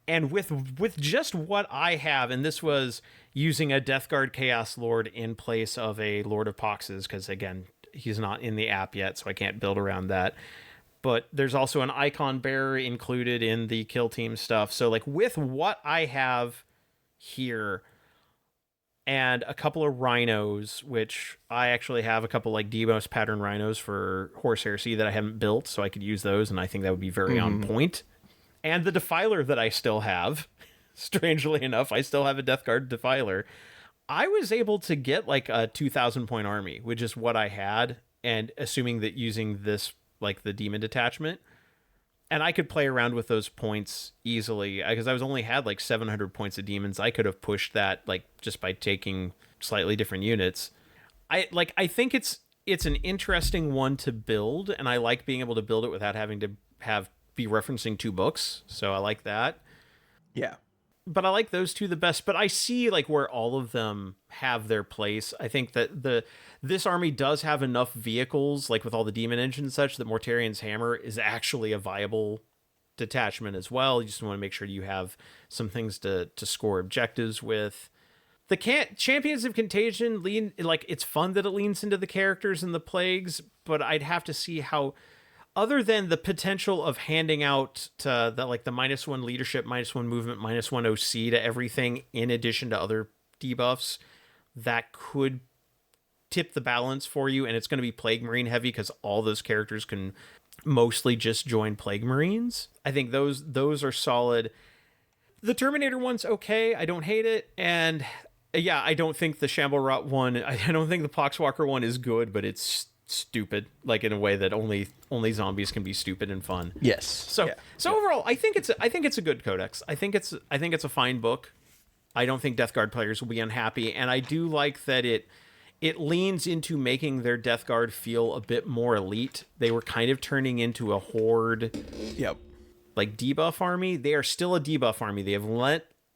And with just what I have, and this was using a Death Guard Chaos Lord in place of a Lord of Poxes, because, again, he's not in the app yet, so I can't build around that. But there's also an icon bearer included in the kill team stuff. So, like, with what I have here and a couple of rhinos, which I actually have a couple, like, Demos pattern rhinos for Horse Heresy that I haven't built, so I could use those, and I think that would be very on point. And the Defiler that I still have, strangely enough, I still have a Death Guard Defiler. I was able to get, like, a 2,000 point army, which is what I had, and assuming that using this, like, the demon detachment, and I could play around with those points easily because I was only had like 700 points of demons. I could have pushed that, like, just by taking slightly different units. I think it's an interesting one to build, and I like being able to build it without having to be referencing 2 books. So I like that. Yeah. But I like those two the best. But I see, like, where all of them have their place. I think that this army does have enough vehicles, like with all the demon engines and such, that Mortarian's Hammer is actually a viable detachment as well. You just want to make sure you have some things to score objectives with. The Champions of Contagion lean, like, it's fun that it leans into the characters and the plagues, but I'd have to see how, other than the potential of handing out to the -1 leadership, -1 movement, -1 OC to everything in addition to other debuffs, that could tip the balance for you, and it's going to be Plague Marine heavy because all those characters can mostly just join Plague Marines. I think those are solid. The Terminator one's okay. I don't hate it, and yeah, I don't think the Shamblerot one, I don't think the Poxwalker one is good, but it's stupid, like, in a way that only zombies can be stupid and fun. Yes. So overall, I think it's a good codex. I think it's a fine book. I don't think Death Guard players will be unhappy, and I do like that it leans into making their Death Guard feel a bit more elite. They were kind of turning into a horde, like, debuff army. They are still a debuff army.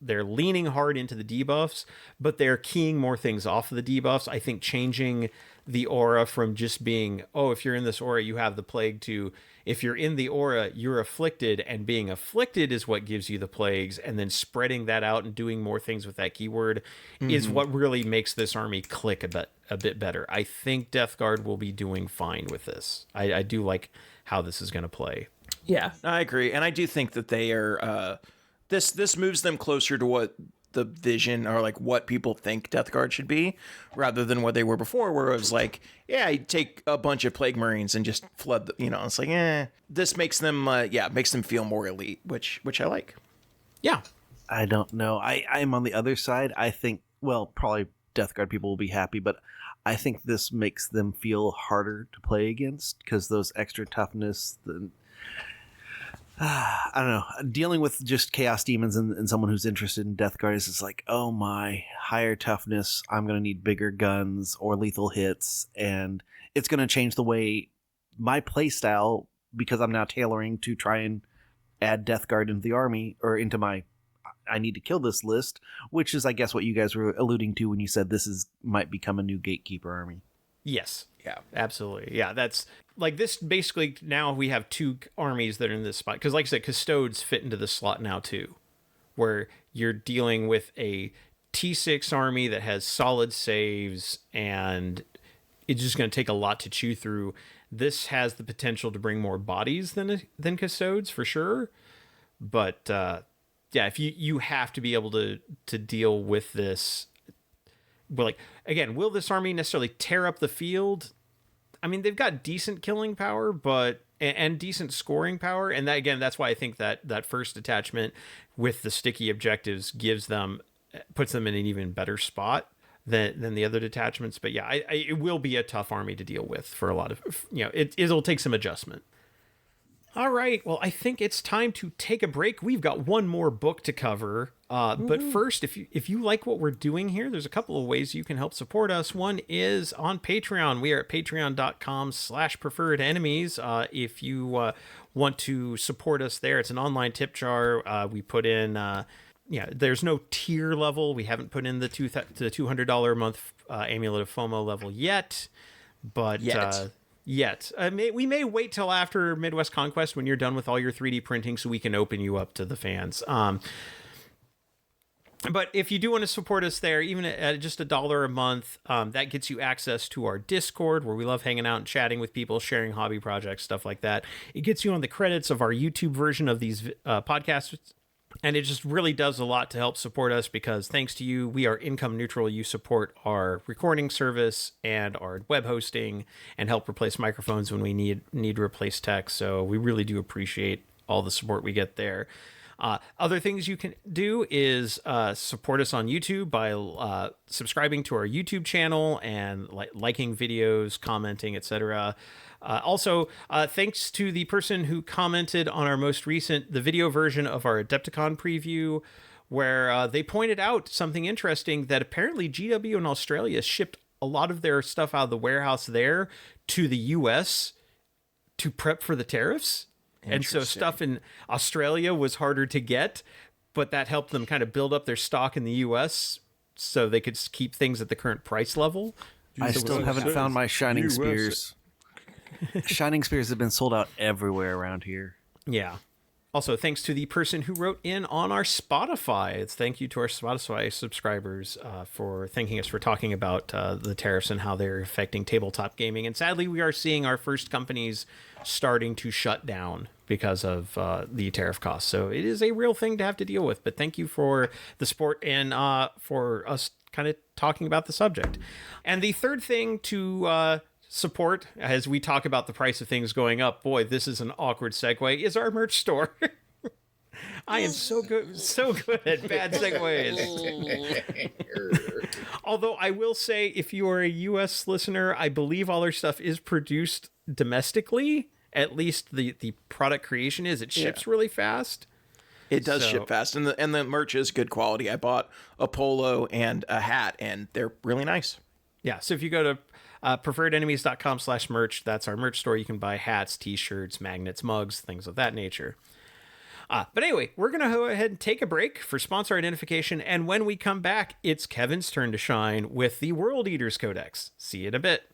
They're leaning hard into the debuffs, but they're keying more things off of the debuffs. I think changing the aura from just being, oh, if you're in this aura, you have the plague, to if you're in the aura, you're afflicted, and being afflicted is what gives you the plagues, and then spreading that out and doing more things with that keyword is what really makes this army click a bit better. I think Death Guard will be doing fine with this. I do like how this is going to play. Yeah, I agree. And I do think that they are, this moves them closer to what the vision, or like what people think Death Guard should be, rather than what they were before, where it was like, yeah, you take a bunch of Plague Marines and just flood the, it's like, this makes them, makes them feel more elite, which I like. Yeah. I don't know. I'm on the other side. I think, well, probably Death Guard people will be happy, but I think this makes them feel harder to play against, because those extra toughness, I don't know, dealing with just Chaos Demons and someone who's interested in Death Guard is just like, oh my, higher toughness, I'm going to need bigger guns or lethal hits, and it's going to change the way my playstyle, because I'm now tailoring to try and add Death Guard into the army, or into my I need to kill this list, which is, I guess, what you guys were alluding to when you said this might become a new Gatekeeper army. Yes. Yeah. Absolutely. Yeah, that's like this. Basically, now we have 2 armies that are in this spot, because, like I said, Custodes fit into this slot now too, where you're dealing with a T6 army that has solid saves, and it's just going to take a lot to chew through. This has the potential to bring more bodies than Custodes for sure, but if you have to be able to deal with this. But like, again, will this army necessarily tear up the field? I mean, they've got decent killing power, but and decent scoring power, and that, again, that's why I think that first detachment with the sticky objectives puts them in an even better spot than the other detachments. But yeah, it will be a tough army to deal with for a lot of, it'll take some adjustment. All right, well, I think it's time to take a break. We've got one more book to cover. But first, if you like what we're doing here, there's a couple of ways you can help support us. One is on Patreon. We are at patreon.com/preferred enemies. If you want to support us there, it's an online tip jar. We put in, there's no tier level. We haven't put in the $200 a month Amulet of FOMO level yet. But we may wait till after Midwest Conquest when you're done with all your 3D printing so we can open you up to the fans. But if you do want to support us there, even at just $1 a month, that gets you access to our Discord, where we love hanging out and chatting with people, sharing hobby projects, stuff like that. It gets you on the credits of our YouTube version of these podcasts. And it just really does a lot to help support us, because thanks to you, we are income neutral. You support our recording service and our web hosting and help replace microphones when we need to replace tech. So we really do appreciate all the support we get there. Other things you can do is support us on YouTube by subscribing to our YouTube channel and liking videos, commenting, etc. Also, thanks to the person who commented on our most recent, the video version of our Adepticon preview, where they pointed out something interesting, that apparently GW in Australia shipped a lot of their stuff out of the warehouse there to the US to prep for the tariffs. And so stuff in Australia was harder to get, but that helped them kind of build up their stock in the US so they could keep things at the current price level. I still haven't found my Shining Spears. Shining Spears have been sold out everywhere around here. Yeah. Also, thanks to the person who wrote in on our Spotify. Thank you to our Spotify subscribers for thanking us for talking about the tariffs and how they're affecting tabletop gaming. And sadly, we are seeing our first companies starting to shut down because of the tariff costs. So it is a real thing to have to deal with. But thank you for the support and for us kind of talking about the subject. And the third thing to support, as we talk about the price of things going up, boy, this is an awkward segue, is our merch store. I am so good at bad segues. Although I will say, if you are a US listener, I believe all our stuff is produced domestically. At least the product creation is. It ships really fast. It does ship fast, and the merch is good quality. I bought a polo and a hat, and they're really nice. Yeah, so if you go to preferredenemies.com/merch, that's our merch store. You can buy hats, t-shirts, magnets, mugs, things of that nature. But anyway, we're going to go ahead and take a break for sponsor identification, and when we come back, it's Kevin's turn to shine with the World Eaters Codex. See you in a bit.